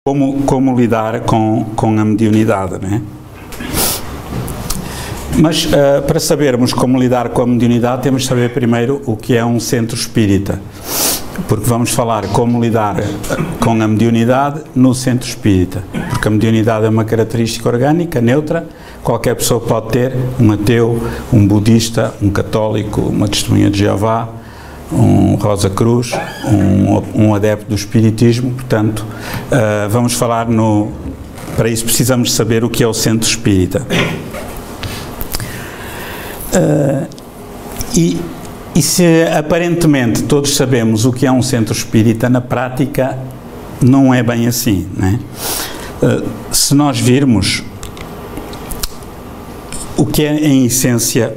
como lidar com a mediunidade, né? Mas para sabermos como lidar com a mediunidade, temos de saber primeiro o que é um centro espírita, porque vamos falar como lidar com a mediunidade no centro espírita, porque a mediunidade é uma característica orgânica, neutra, qualquer pessoa pode ter, um ateu, um budista, um católico, uma testemunha de Jeová, um Rosa Cruz, um adepto do espiritismo. Portanto, vamos falar para isso precisamos saber o que é o centro espírita. E se aparentemente todos sabemos o que é um centro espírita, na prática não é bem assim, né? Se nós virmos o que é em essência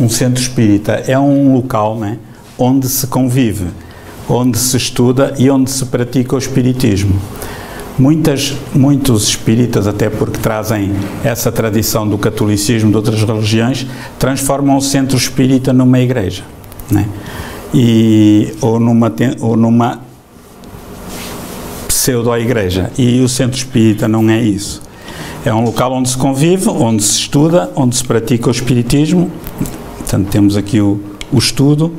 um centro espírita, é um local, né, onde se convive, onde se estuda e onde se pratica o espiritismo. Muitos espíritas, até porque trazem essa tradição do catolicismo, de outras religiões, transformam o centro espírita numa igreja, né? Ou numa pseudo-igreja. E o centro espírita não é isso. É um local onde se convive, onde se estuda, onde se pratica o espiritismo. Portanto, temos aqui o estudo,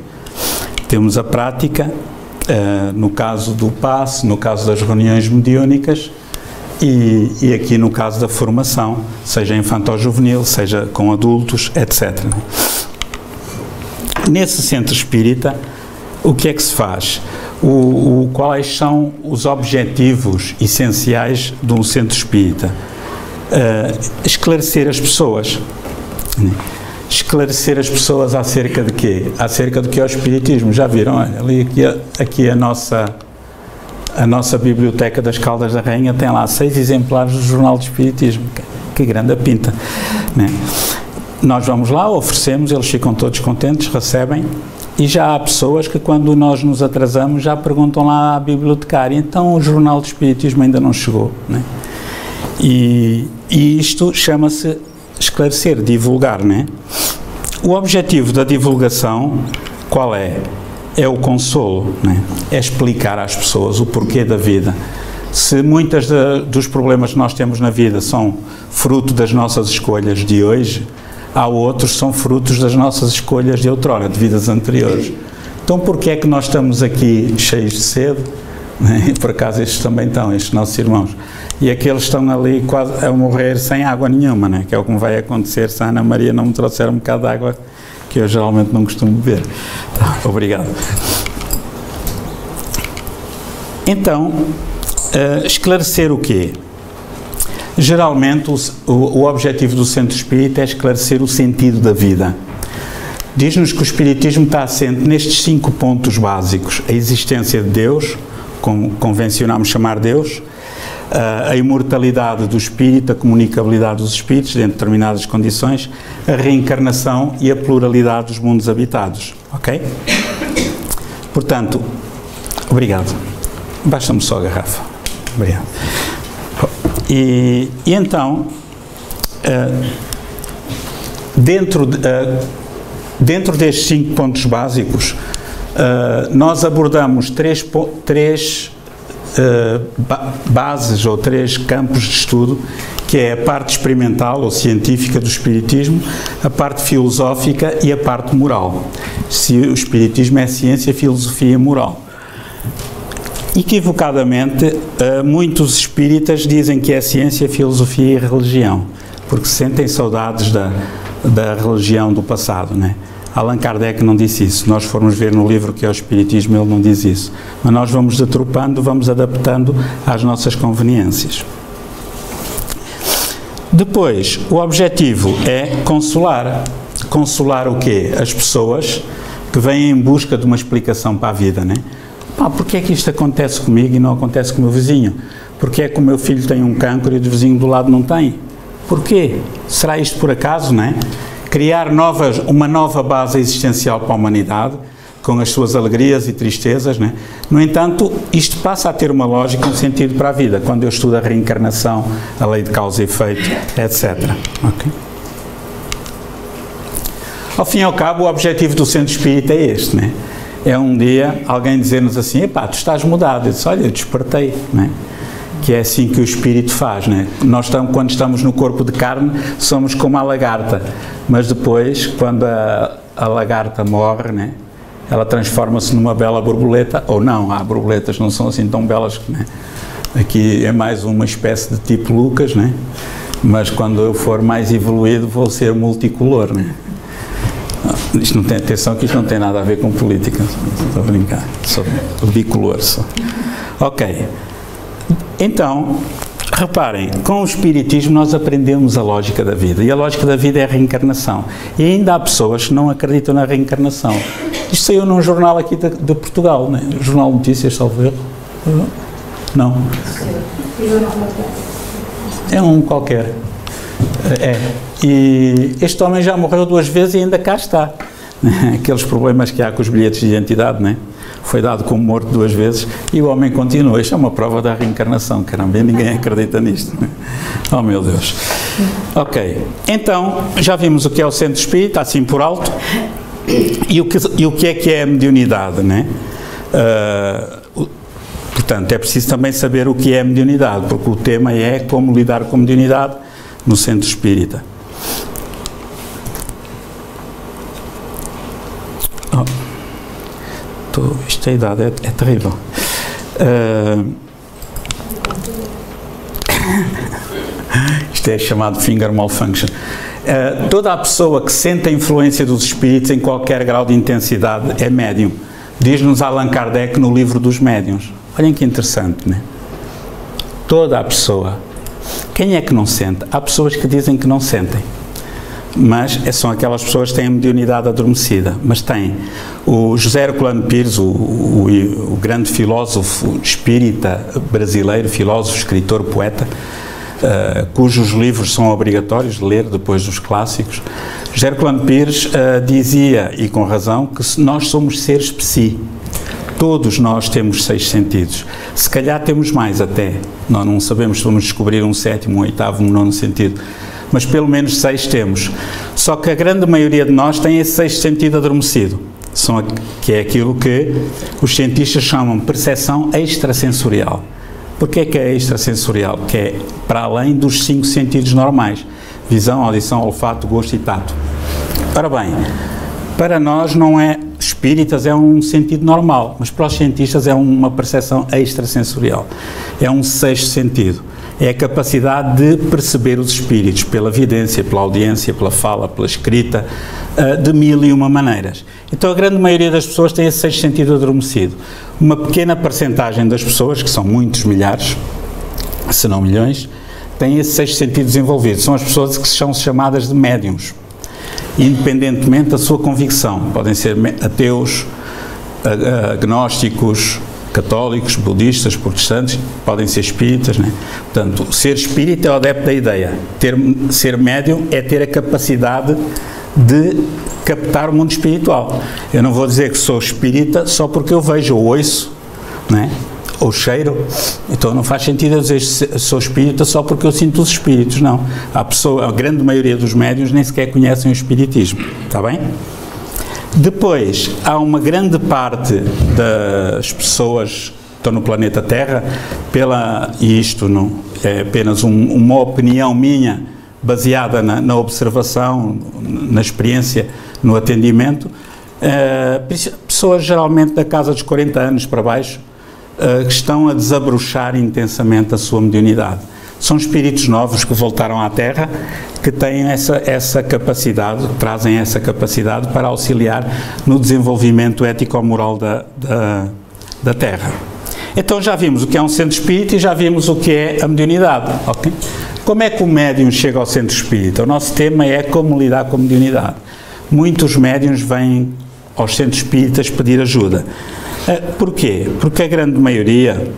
temos a prática, no caso do passe, no caso das reuniões mediúnicas e aqui no caso da formação, seja infanto-juvenil, seja com adultos, etc. Nesse centro espírita, o que é que se faz? Quais são os objetivos essenciais de um centro espírita? Esclarecer as pessoas. Esclarecer as pessoas acerca de quê? Acerca do que é o espiritismo. Já viram? Olha, ali aqui a nossa biblioteca das Caldas da Rainha tem lá 6 exemplares do Jornal de Espiritismo. Que grande a pinta, né? Nós vamos lá, oferecemos, eles ficam todos contentes, recebem, e já há pessoas que quando nós nos atrasamos já perguntam lá à bibliotecária: então o Jornal de Espiritismo ainda não chegou, né? E isto chama-se esclarecer, divulgar, né? O objetivo da divulgação, qual é? É o consolo, né? É explicar às pessoas o porquê da vida. Se muitos dos problemas que nós temos na vida são fruto das nossas escolhas de hoje, há outros que são frutos das nossas escolhas de outrora, de vidas anteriores. Então, porquê é que nós estamos aqui cheios de sede? Né? Por acaso estes também estão, estes nossos irmãos. E aqueles estão ali quase a morrer sem água nenhuma, né? Que é o que me vai acontecer se a Ana Maria não me trouxer um bocado de água, que eu geralmente não costumo beber. Tá, obrigado. Então, esclarecer o quê? Geralmente o objetivo do centro espírita é esclarecer o sentido da vida. Diz-nos que o espiritismo está assente nestes 5 pontos básicos: a existência de Deus, como convencionamos chamar Deus, a imortalidade do espírito, a comunicabilidade dos espíritos dentro de determinadas condições, a reencarnação e a pluralidade dos mundos habitados. Ok? Portanto, obrigado. Basta-me só a garrafa. Obrigado. E então, dentro destes 5 pontos básicos, nós abordamos três bases ou 3 campos de estudo, que é a parte experimental ou científica do espiritismo, a parte filosófica e a parte moral. Se o espiritismo é ciência, filosofia e moral. Equivocadamente, muitos espíritas dizem que é ciência, filosofia e religião, porque sentem saudades da religião do passado, né? Allan Kardec não disse isso. Se nós formos ver no livro que é o Espiritismo, ele não diz isso. Mas nós vamos atropando, vamos adaptando às nossas conveniências. Depois, o objetivo é consolar. Consolar o quê? As pessoas que vêm em busca de uma explicação para a vida, né? Porquê é que isto acontece comigo e não acontece com o meu vizinho? Porquê é que o meu filho tem um cancro e o vizinho do lado não tem? Porquê? Será isto por acaso, não é? Criar uma nova base existencial para a humanidade, com as suas alegrias e tristezas, né? No entanto, isto passa a ter uma lógica, um sentido para a vida, quando eu estudo a reencarnação, a lei de causa e efeito, etc. Okay? Ao fim e ao cabo, o objetivo do centro espírita é este, né? É um dia alguém dizer-nos assim: epá, tu estás mudado. Eu disse: olha, eu despertei, né? que é assim que o espírito faz, né? Nós quando estamos no corpo de carne somos como a lagarta, mas depois quando a lagarta morre, né, ela transforma-se numa bela borboleta, ou não, há borboletas que não são assim tão belas, né? Aqui é mais uma espécie de tipo Lucas, né? Mas quando eu for mais evoluído vou ser multicolor, né? Isto não tem atenção, que isto não tem nada a ver com política, estou a brincar, sou bicolor só. Ok, então, reparem, com o Espiritismo nós aprendemos a lógica da vida, e a lógica da vida é a reencarnação, e ainda há pessoas que não acreditam na reencarnação. Isto saiu num jornal aqui de Portugal, né? Jornal de Notícias, salvo erro. Não. É um qualquer. É. E este homem já morreu 2 vezes e ainda cá está. Aqueles problemas que há com os bilhetes de identidade, né? Foi dado como morto 2 vezes e o homem continua. Isto é uma prova da reencarnação, caramba, ninguém acredita nisto. Né? Oh meu Deus. Ok, então já vimos o que é o centro espírita, assim por alto, e o que é a mediunidade, né? Portanto, é preciso também saber o que é a mediunidade, porque o tema é como lidar com a mediunidade no centro espírita. Esta idade é terrível. Isto é chamado finger malfunction. Toda a pessoa que sente a influência dos espíritos em qualquer grau de intensidade é médium. Diz-nos Allan Kardec no livro dos médiuns. Olhem que interessante, né? Toda a pessoa. Quem é que não sente? Há pessoas que dizem que não sentem. Mas são aquelas pessoas que têm a mediunidade adormecida. Mas têm. O José Herculano Pires, o grande filósofo espírita brasileiro, filósofo, escritor, poeta, cujos livros são obrigatórios de ler depois dos clássicos, José Herculano Pires dizia, e com razão, que nós somos seres psi. Todos nós temos 6 sentidos. Se calhar temos mais até. Nós não sabemos se vamos descobrir um 7º, um 8º, um 9º sentido. Mas pelo menos 6 temos. Só que a grande maioria de nós tem esse 6º sentido adormecido. Que é aquilo que os cientistas chamam de percepção extrasensorial. Porquê que é extrasensorial? Que é para além dos 5 sentidos normais. Visão, audição, olfato, gosto e tato. Ora bem, para nós não é... Espíritas é um sentido normal, mas para os cientistas é uma percepção extrasensorial. É um 6º sentido. É a capacidade de perceber os espíritos pela vidência, pela audiência, pela fala, pela escrita, de 1001 maneiras. Então a grande maioria das pessoas tem esse 6º sentido adormecido. Uma pequena percentagem das pessoas, que são muitos milhares, se não milhões, têm esse 6º sentido desenvolvido. São as pessoas que são chamadas de médiums. Independentemente da sua convicção. Podem ser ateus, agnósticos, católicos, budistas, protestantes, podem ser espíritas, né? Portanto, ser espírita é o adepto da ideia. Ser médium é ter a capacidade de captar o mundo espiritual. Eu não vou dizer que sou espírita só porque eu vejo ou ouço, né? Ou cheiro, então não faz sentido eu dizer que sou espírita só porque eu sinto os espíritos, não. A grande maioria dos médiuns nem sequer conhecem o espiritismo, está bem? Depois, há uma grande parte das pessoas que estão no planeta Terra, e isto não é apenas uma opinião minha, baseada na observação, na experiência, no atendimento, pessoas geralmente da casa dos 40 anos para baixo, que estão a desabrochar intensamente a sua mediunidade. São espíritos novos que voltaram à Terra, que têm essa capacidade, trazem essa capacidade para auxiliar no desenvolvimento ético-moral da Terra. Então já vimos o que é um centro espírita e já vimos o que é a mediunidade. Okay? Como é que o médium chega ao centro espírita? O nosso tema é como lidar com a mediunidade. Muitos médiuns vêm aos centros espíritas pedir ajuda. Porquê? Porque a grande maioria,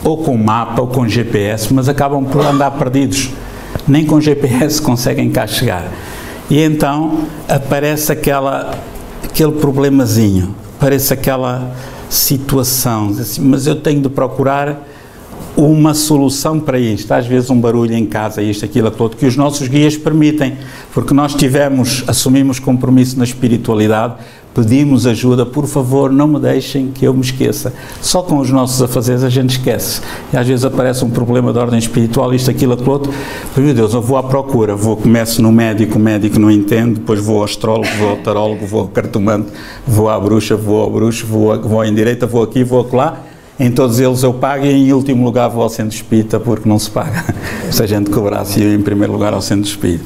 ou com mapa ou com GPS, mas acabam por andar perdidos. Nem com GPS conseguem cá chegar. E então aparece aquele problemazinho, aparece aquela situação, assim, mas eu tenho de procurar uma solução para isto, às vezes um barulho em casa, isto, aquilo, aquilo outro, que os nossos guias permitem, porque nós assumimos compromisso na espiritualidade, pedimos ajuda, por favor, não me deixem que eu me esqueça. Só com os nossos afazeres a gente esquece. E às vezes aparece um problema de ordem espiritual, isto, aquilo, aquilo outro. Meu Deus, eu vou à procura, começo no médico, o médico não entende, depois vou ao astrólogo, vou ao tarólogo, vou ao cartomante, vou à bruxa, vou ao bruxo, vou em direita, vou aqui, vou acolá. Em todos eles eu pago e em último lugar vou ao centro espírita porque não se paga. Se a gente cobrasse, eu em primeiro lugar ao centro espírita.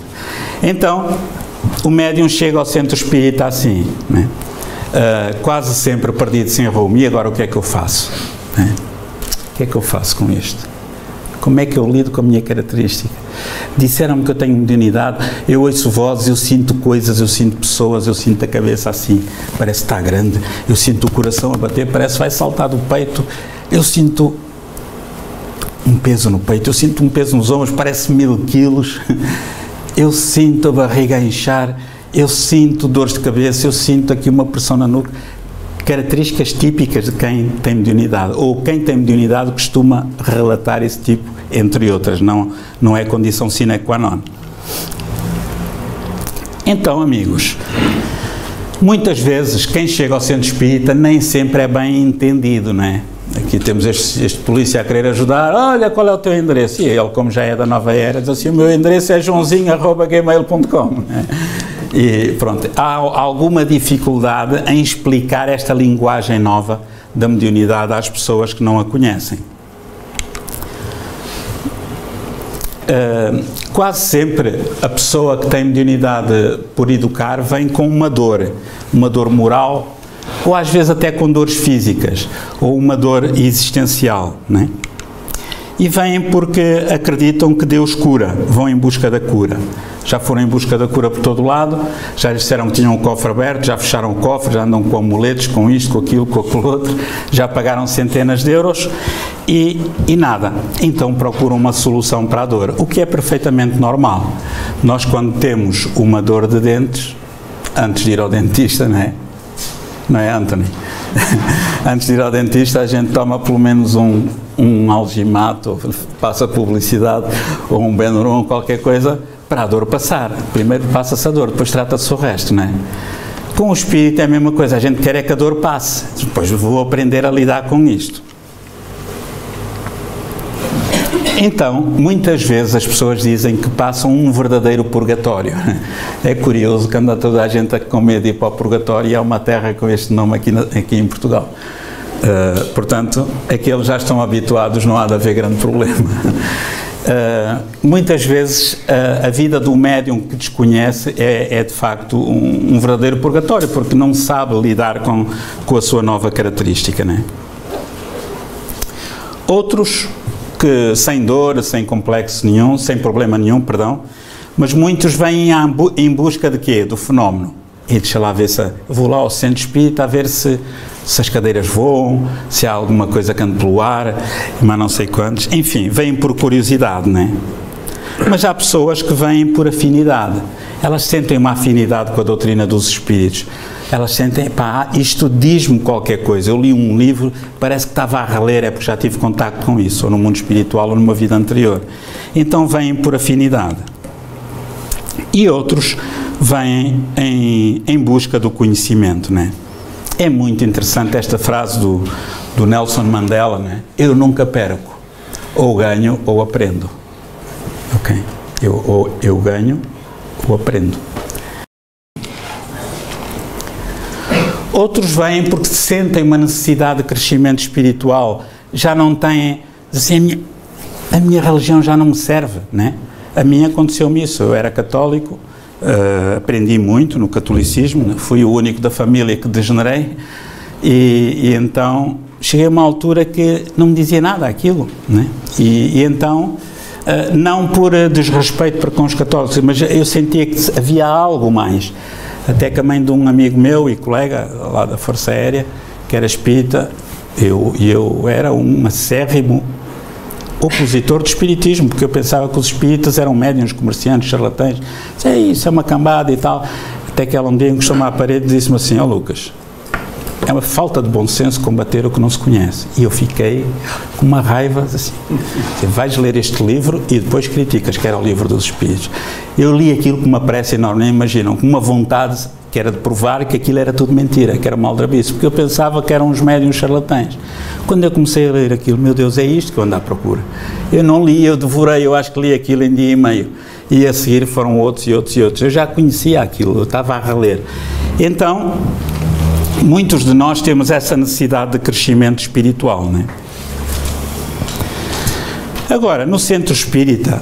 Então, o médium chega ao centro espírita assim, né? Quase sempre perdido sem rumo. E agora o que é que eu faço? Né? O que é que eu faço com isto? Como é que eu lido com a minha característica? Disseram-me que eu tenho mediunidade, eu ouço vozes, eu sinto coisas, eu sinto pessoas, eu sinto a cabeça assim, parece que está grande, eu sinto o coração a bater, parece que vai saltar do peito, eu sinto um peso no peito, eu sinto um peso nos ombros, parece 1000 quilos, eu sinto a barriga a inchar, eu sinto dores de cabeça, eu sinto aqui uma pressão na nuca. Características típicas de quem tem mediunidade, ou quem tem mediunidade costuma relatar esse tipo, entre outras, não é condição sine qua non. Então, amigos, muitas vezes quem chega ao centro espírita nem sempre é bem entendido, não é? Aqui temos este polícia a querer ajudar, olha qual é o teu endereço, e ele, como já é da nova era, diz assim, o meu endereço é joãozinho@gmail.com, né? E pronto, há alguma dificuldade em explicar esta linguagem nova da mediunidade às pessoas que não a conhecem. Quase sempre a pessoa que tem mediunidade por educar vem com uma dor moral, ou às vezes até com dores físicas, ou uma dor existencial, não é? E vêm porque acreditam que Deus cura, vão em busca da cura. Já foram em busca da cura por todo lado, já lhes disseram que tinham o cofre aberto, já fecharam o cofre, já andam com amuletos, com isto, com aquilo, com aquilo outro, já pagaram centenas de euros e nada. Então procuram uma solução para a dor, o que é perfeitamente normal. Nós, quando temos uma dor de dentes, antes de ir ao dentista, não é? Não é, Anthony? Antes de ir ao dentista, a gente toma pelo menos um algimato, ou passa publicidade, ou um Benuron, qualquer coisa, para a dor passar. Primeiro passa-se a dor, depois trata-se o resto, não é? Com o espírito é a mesma coisa, a gente quer é que a dor passe, depois vou aprender a lidar com isto. Então, muitas vezes as pessoas dizem que passam um verdadeiro purgatório. É curioso que anda toda a gente com medo de ir para o purgatório e há uma terra com este nome aqui em Portugal. Portanto, aqueles já estão habituados, não há de haver grande problema. Muitas vezes a vida do médium que desconhece é de facto um verdadeiro purgatório, porque não sabe lidar com a sua nova característica, né? Outros que sem dor, sem complexo nenhum, sem problema nenhum, perdão, mas muitos vêm em busca de quê? Do fenómeno. E deixa lá ver se vou lá ao centro espírita a ver se as cadeiras voam, se há alguma coisa que ande pelo ar, mas não sei quantos. Enfim, vêm por curiosidade, não é? Mas há pessoas que vêm por afinidade. Elas sentem uma afinidade com a doutrina dos espíritos. Elas sentem, pá, isto diz-me qualquer coisa. Eu li um livro, parece que estava a reler, é porque já tive contacto com isso, ou no mundo espiritual ou numa vida anterior. Então vêm por afinidade. E outros vêm em busca do conhecimento, né? É muito interessante esta frase do Nelson Mandela, né? Eu nunca perco, ou ganho ou aprendo. Ok? Eu ganho ou aprendo. Outros vêm porque sentem uma necessidade de crescimento espiritual, já não têm, assim, a minha religião já não me serve, né? A mim aconteceu-me isso, eu era católico, aprendi muito no catolicismo, fui o único da família que degenerei e então cheguei a uma altura que não me dizia nada aquilo, né? E então, não por desrespeito para com os católicos, mas eu sentia que havia algo mais. Até que a mãe de um amigo meu e colega lá da Força Aérea, que era espírita, eu era um acérrimo opositor do espiritismo, porque eu pensava que os espíritas eram médiuns, comerciantes, charlatães. Isso é uma cambada e tal. Até que ela um dia encostou-me à parede e disse-me assim, ó Lucas, é uma falta de bom senso combater o que não se conhece. E eu fiquei com uma raiva assim, vais ler este livro e depois criticas, que era o livro dos Espíritos. Eu li aquilo com uma pressa enorme, nem imaginam, com uma vontade que era de provar que aquilo era tudo mentira, que era uma aldrabice, porque eu pensava que eram uns médiuns charlatães. Quando eu comecei a ler aquilo, meu Deus, é isto que eu ando à procura. Eu não li, eu devorei, eu acho que li aquilo em dia e meio. E a seguir foram outros e outros e outros. Eu já conhecia aquilo, eu estava a reler. Então, muitos de nós temos essa necessidade de crescimento espiritual, não é? Agora, no centro espírita,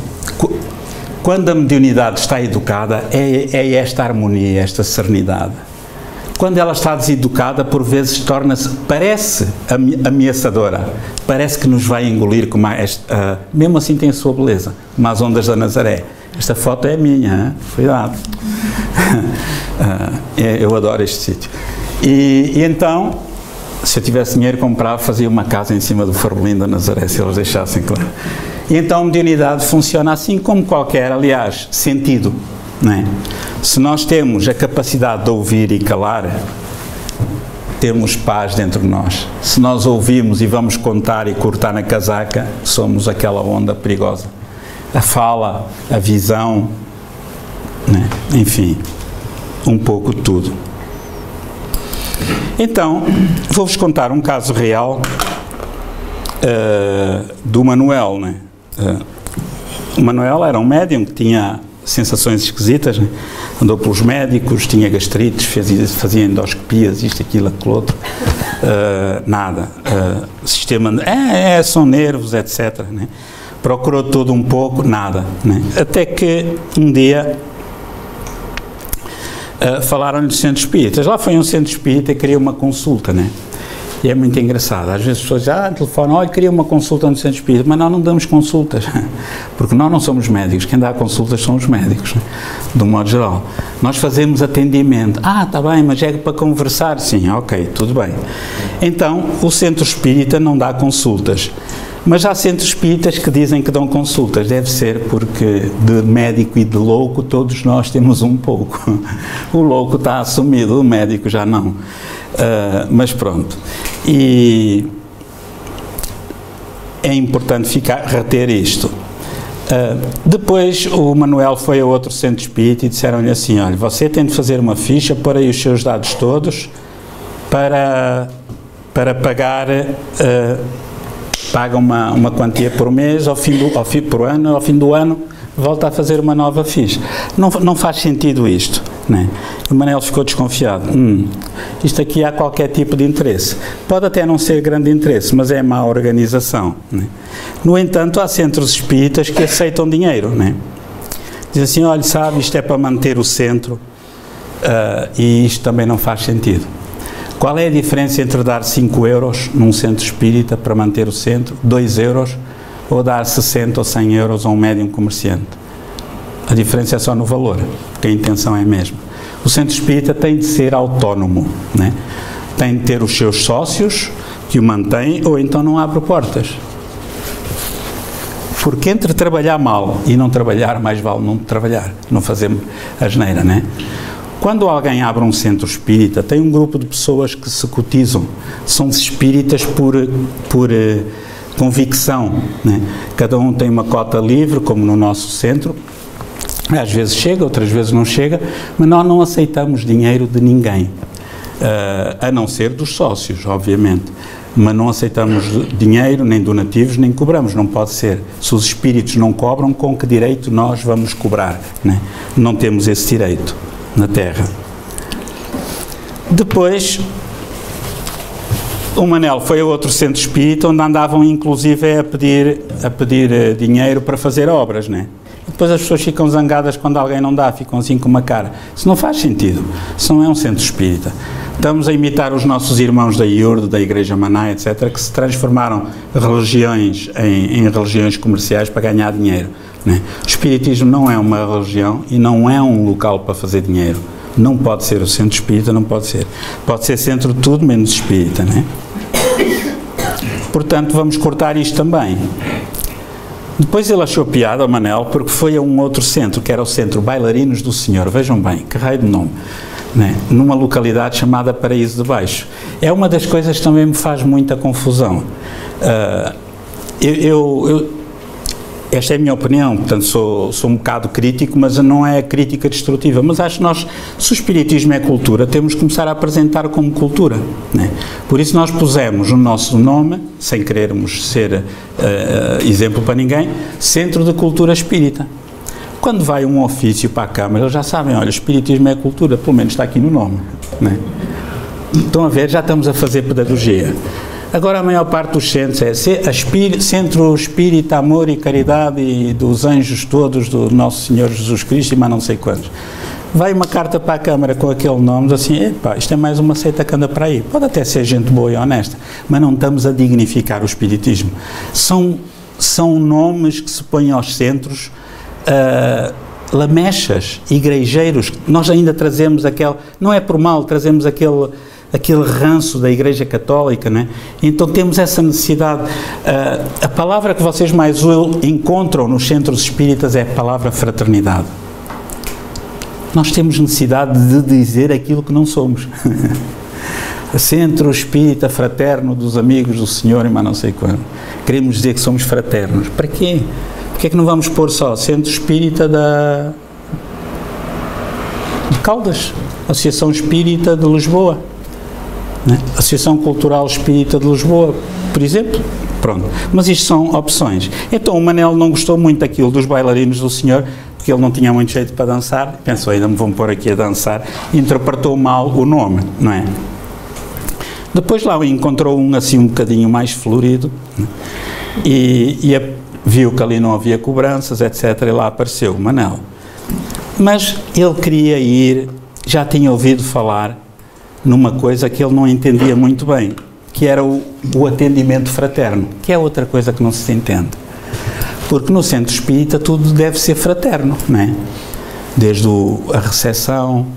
quando a mediunidade está educada, é esta harmonia, esta serenidade. Quando ela está deseducada, por vezes torna-se, parece ameaçadora, parece que nos vai engolir, como mesmo assim tem a sua beleza, como as ondas da Nazaré. Esta foto é minha, cuidado. Eu adoro este sítio. E então, se eu tivesse dinheiro, comprava, fazia uma casa em cima do Farbelim da Nazaré, se eles deixassem, claro. E então a mediunidade funciona assim como qualquer, aliás, sentido, não é? Se nós temos a capacidade de ouvir e calar, temos paz dentro de nós. Se nós ouvimos e vamos contar e cortar na casaca, somos aquela onda perigosa. A fala, a visão, né? Enfim, um pouco de tudo. Então, vou-vos contar um caso real do Manuel, né? O Manuel era um médium que tinha sensações esquisitas, né? Andou pelos médicos, tinha gastrites, fazia endoscopias, isto, aquilo, aquilo outro, nada. Sistema, são nervos, etc. Né? Procurou tudo um pouco, nada. Né? Até que um dia falaram-lhe de centros espíritas. Lá foi um centro espírita e queria uma consulta, né? E é muito engraçado. Às vezes as pessoas dizem, telefonam, olha, queria uma consulta no centro espírita, mas nós não damos consultas, porque nós não somos médicos, quem dá consultas são os médicos, né? De um modo geral. Nós fazemos atendimento. Está bem, mas é para conversar? Sim, ok, tudo bem. Então, o centro espírita não dá consultas. Mas há centros espíritas que dizem que dão consultas. Deve ser porque de médico e de louco todos nós temos um pouco. O louco está assumido, o médico já não. Mas pronto. E é importante reter isto. Depois o Manuel foi a outro centro espírita e disseram-lhe assim, olha, você tem de fazer uma ficha, pôr aí os seus dados todos para pagar... paga uma quantia por mês, por ano, ao fim do ano, volta a fazer uma nova ficha. Não faz sentido isto, né? O Manel ficou desconfiado. Isto aqui há qualquer tipo de interesse. Pode até não ser grande interesse, mas é má organização, né? No entanto, há centros espíritas que aceitam dinheiro, né? Diz assim, olha, sabe, isto é para manter o centro e isto também não faz sentido. Qual é a diferença entre dar 5 euros num centro espírita para manter o centro, 2 euros, ou dar 60 ou 100 euros a um médium comerciante? A diferença é só no valor, porque a intenção é a mesma. O centro espírita tem de ser autónomo, né? Tem de ter os seus sócios que o mantêm, ou então não abre portas. Porque entre trabalhar mal e não trabalhar, mais vale não trabalhar, não fazer asneira, né? Quando alguém abre um centro espírita, tem um grupo de pessoas que se cotizam, são espíritas por convicção, né? Cada um tem uma cota livre, como no nosso centro, às vezes chega, outras vezes não chega, mas nós não aceitamos dinheiro de ninguém, a não ser dos sócios, obviamente, mas não aceitamos dinheiro, nem donativos, nem cobramos, não pode ser. Se os espíritos não cobram, com que direito nós vamos cobrar, né? Não temos esse direito na Terra. Depois, o Manel foi a outro centro espírita, onde andavam inclusive a pedir dinheiro para fazer obras, né? E depois as pessoas ficam zangadas quando alguém não dá, ficam assim com uma cara. Isso não faz sentido, isso não é um centro espírita. Estamos a imitar os nossos irmãos da IURD, da Igreja Maná, etc., que se transformaram religiões em religiões comerciais para ganhar dinheiro, né? O espiritismo não é uma religião e não é um local para fazer dinheiro. Não pode ser o centro espírita, não pode ser. Pode ser centro de tudo menos espírita, né? Portanto, vamos cortar isto também. Depois ele achou piada, ao Manel, porque foi a um outro centro, que era o Centro Bailarinos do Senhor. Vejam bem, que raio de nome. né, numa localidade chamada Paraíso de Baixo. É uma das coisas que também me faz muita confusão. Esta é a minha opinião, portanto sou um bocado crítico, mas não é crítica destrutiva, mas acho que nós, se o espiritismo é cultura, temos que começar a apresentar como cultura, né? Por isso nós pusemos o nosso nome, sem querermos ser exemplo para ninguém, Centro de Cultura Espírita. Quando vai um ofício para a Câmara, eles já sabem, olha, o espiritismo é cultura, pelo menos está aqui no nome, né? Estão a ver, já estamos a fazer pedagogia. Agora a maior parte dos centros é Centro Espírita, Amor e Caridade e dos anjos todos do Nosso Senhor Jesus Cristo e mais não sei quantos. Vai uma carta para a Câmara com aquele nome, assim, epá, isto é mais uma seita que anda para aí. Pode até ser gente boa e honesta, mas não estamos a dignificar o espiritismo. São nomes que se põem aos centros, lamechas, igrejeiros. Nós ainda trazemos aquele, não é por mal, trazemos aquele ranço da Igreja Católica, né? Então temos essa necessidade. A palavra que vocês mais encontram nos centros espíritas é a palavra fraternidade. Nós temos necessidade de dizer aquilo que não somos. Centro Espírita Fraterno dos Amigos do Senhor e mais não sei quando. Queremos dizer que somos fraternos. Para quê? Porque é que não vamos pôr só Centro Espírita de Caldas, Associação Espírita de Lisboa, né? Associação Cultural Espírita de Lisboa, por exemplo. Pronto. Mas isto são opções. Então o Manel não gostou muito daquilo dos bailarinos do Senhor, porque ele não tinha muito jeito para dançar, pensou, ainda me vão pôr aqui a dançar, e interpretou mal o nome, não é? Depois lá encontrou um assim um bocadinho mais florido, né? e viu que ali não havia cobranças, etc, e lá apareceu o Manel. Mas ele queria ir, já tinha ouvido falar numa coisa que ele não entendia muito bem, que era o atendimento fraterno, que é outra coisa que não se entende. Porque no centro espírita tudo deve ser fraterno, não é? Desde a recepção,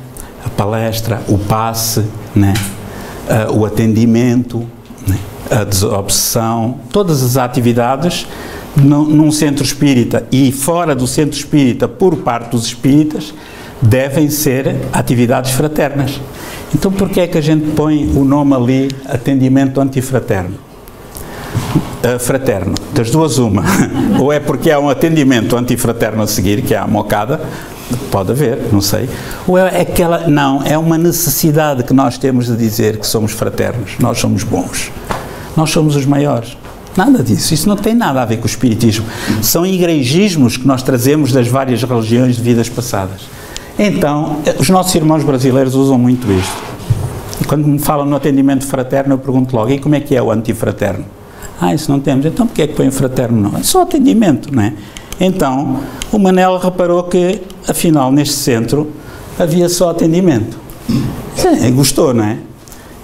a palestra, o passe, né? O atendimento, né? A desobsessão, todas as atividades num centro espírita e fora do centro espírita por parte dos espíritas devem ser atividades fraternas. Então porquê é que a gente põe o nome ali, atendimento antifraterno? Fraterno, das duas uma, ou é porque há um atendimento antifraterno a seguir, que é a mocada, pode haver, não sei, ou é aquela, não, é uma necessidade que nós temos de dizer que somos fraternos, nós somos bons, nós somos os maiores. Nada disso, isso não tem nada a ver com o espiritismo, são igrejismos que nós trazemos das várias religiões de vidas passadas. Então, os nossos irmãos brasileiros usam muito isto. E quando me falam no atendimento fraterno, eu pergunto logo, e como é que é o antifraterno? Isso não temos. Então, porquê é que põe fraterno? Não, é só atendimento, não é? Então, o Manel reparou que, afinal, neste centro, havia só atendimento. Sim, gostou, não é?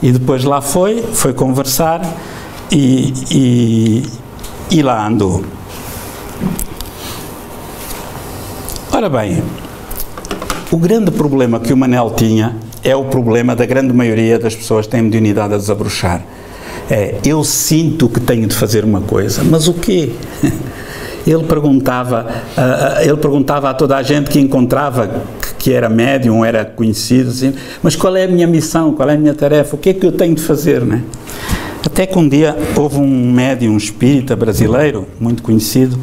E depois lá foi conversar e lá andou. Ora bem, o grande problema que o Manel tinha é o problema da grande maioria das pessoas que têm mediunidade a desabrochar. Eu sinto que tenho de fazer uma coisa, mas o quê? Ele perguntava a toda a gente que encontrava que era médium, era conhecido, assim, mas qual é a minha missão, qual é a minha tarefa, o que é que eu tenho de fazer, né? Até que um dia houve um médium espírita brasileiro, muito conhecido,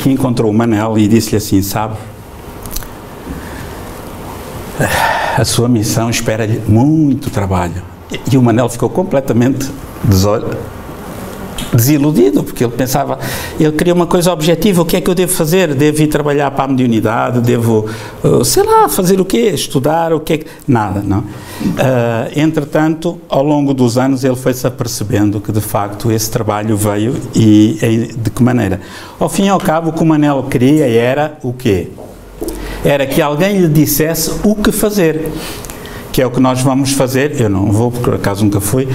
que encontrou o Manel e disse-lhe assim, sabe, a sua missão espera-lhe muito trabalho. E o Manel ficou completamente desiludido, porque ele pensava, ele queria uma coisa objetiva, o que é que eu devo fazer? Devo ir trabalhar para a mediunidade, devo, sei lá, fazer o quê? Estudar, o quê? Nada, não? Entretanto, ao longo dos anos, ele foi-se apercebendo que, de facto, esse trabalho veio e de que maneira? Ao fim e ao cabo, o que o Manel queria era o quê? Era que alguém lhe dissesse o que fazer, que é o que nós vamos fazer, eu não vou, porque por acaso nunca fui,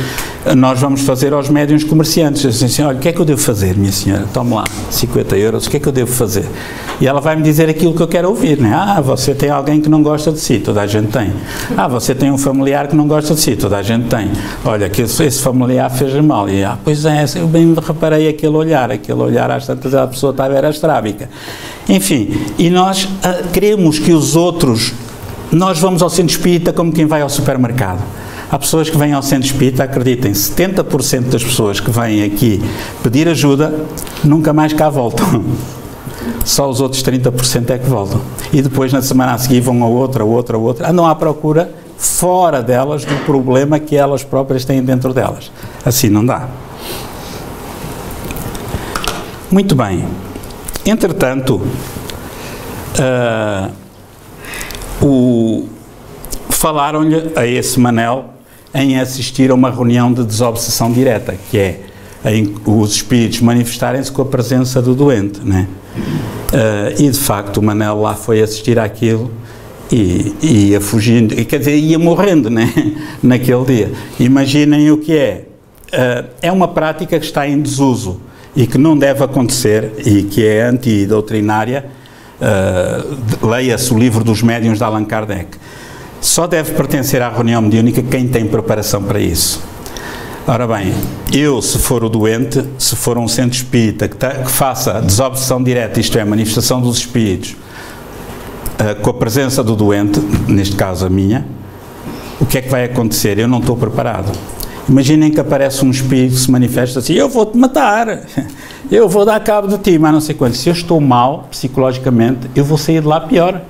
nós vamos fazer aos médiuns comerciantes, assim, olha, o que é que eu devo fazer, minha senhora? Tome lá, 50 euros, o que é que eu devo fazer? E ela vai me dizer aquilo que eu quero ouvir, né? Você tem alguém que não gosta de si, toda a gente tem. Você tem um familiar que não gosta de si, toda a gente tem. Olha, que esse familiar fez mal, e pois é, eu bem reparei aquele olhar, às tantas a pessoa estava era estrábica. Enfim, e nós queremos que os outros nós vamos ao centro espírita como quem vai ao supermercado. Há pessoas que vêm ao centro espírita, acreditem, 70% das pessoas que vêm aqui pedir ajuda nunca mais cá voltam. Só os outros 30% é que voltam. E depois, na semana a seguir, vão a outra. Andam à procura, fora delas, do problema que elas próprias têm dentro delas. Assim não dá. Muito bem. Entretanto, falaram-lhe a esse Manel em assistir a uma reunião de desobsessão direta, que é os espíritos manifestarem-se com a presença do doente, né? E de facto o Manel lá foi assistir àquilo e ia fugindo, quer dizer, ia morrendo, né? Naquele dia. Imaginem o que é. É uma prática que está em desuso e que não deve acontecer e que é antidoutrinária. Leia-se o livro dos médiuns de Allan Kardec. Só deve pertencer à reunião mediúnica quem tem preparação para isso. Ora bem, eu, se for o doente, se for um centro espírita que faça desobsessão direta, isto é, manifestação dos espíritos, com a presença do doente, neste caso a minha, o que é que vai acontecer? Eu não estou preparado. Imaginem que aparece um espírito que se manifesta assim: eu vou-te matar, eu vou dar cabo de ti, mas não sei quanto. Se eu estou mal, psicologicamente, eu vou sair de lá pior.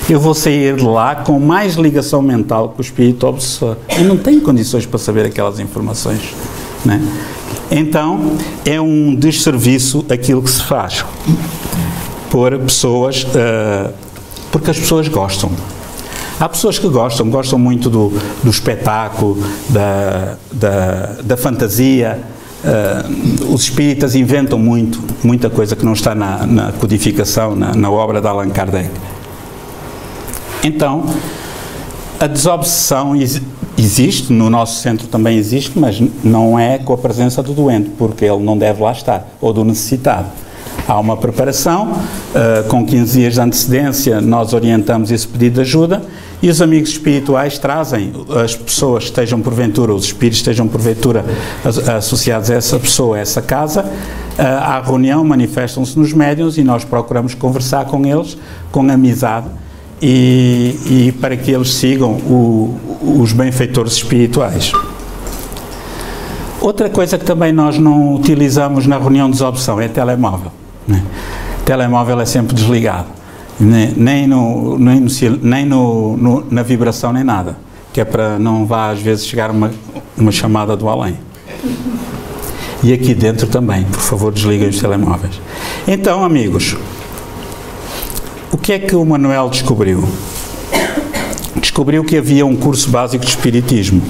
Eu vou sair de lá com mais ligação mental com o espírito obsessor. Eu não tenho condições para saber aquelas informações, né? Então, é um desserviço aquilo que se faz por pessoas, porque as pessoas gostam. Há pessoas que gostam muito do espetáculo, da fantasia. Os espíritas inventam muita coisa que não está na codificação, na obra de Allan Kardec. Então, a desobsessão existe, no nosso centro também existe, mas não é com a presença do doente, porque ele não deve lá estar, ou do necessitado. Há uma preparação, com 15 dias de antecedência nós orientamos esse pedido de ajuda e os amigos espirituais trazem as pessoas que estejam porventura, os espíritos que estejam porventura associados a essa pessoa, a essa casa, à reunião, manifestam-se nos médiuns e nós procuramos conversar com eles, com amizade, e para que eles sigam os benfeitores espirituais. Outra coisa que também nós não utilizamos na reunião de desobsessão é telemóvel, né? O telemóvel é sempre desligado, nem na vibração nem nada, que é para não vá às vezes chegar uma chamada do além. E aqui dentro também, por favor, desliguem os telemóveis. Então, amigos, o que é que o Manuel descobriu? Descobriu que havia um curso básico de Espiritismo.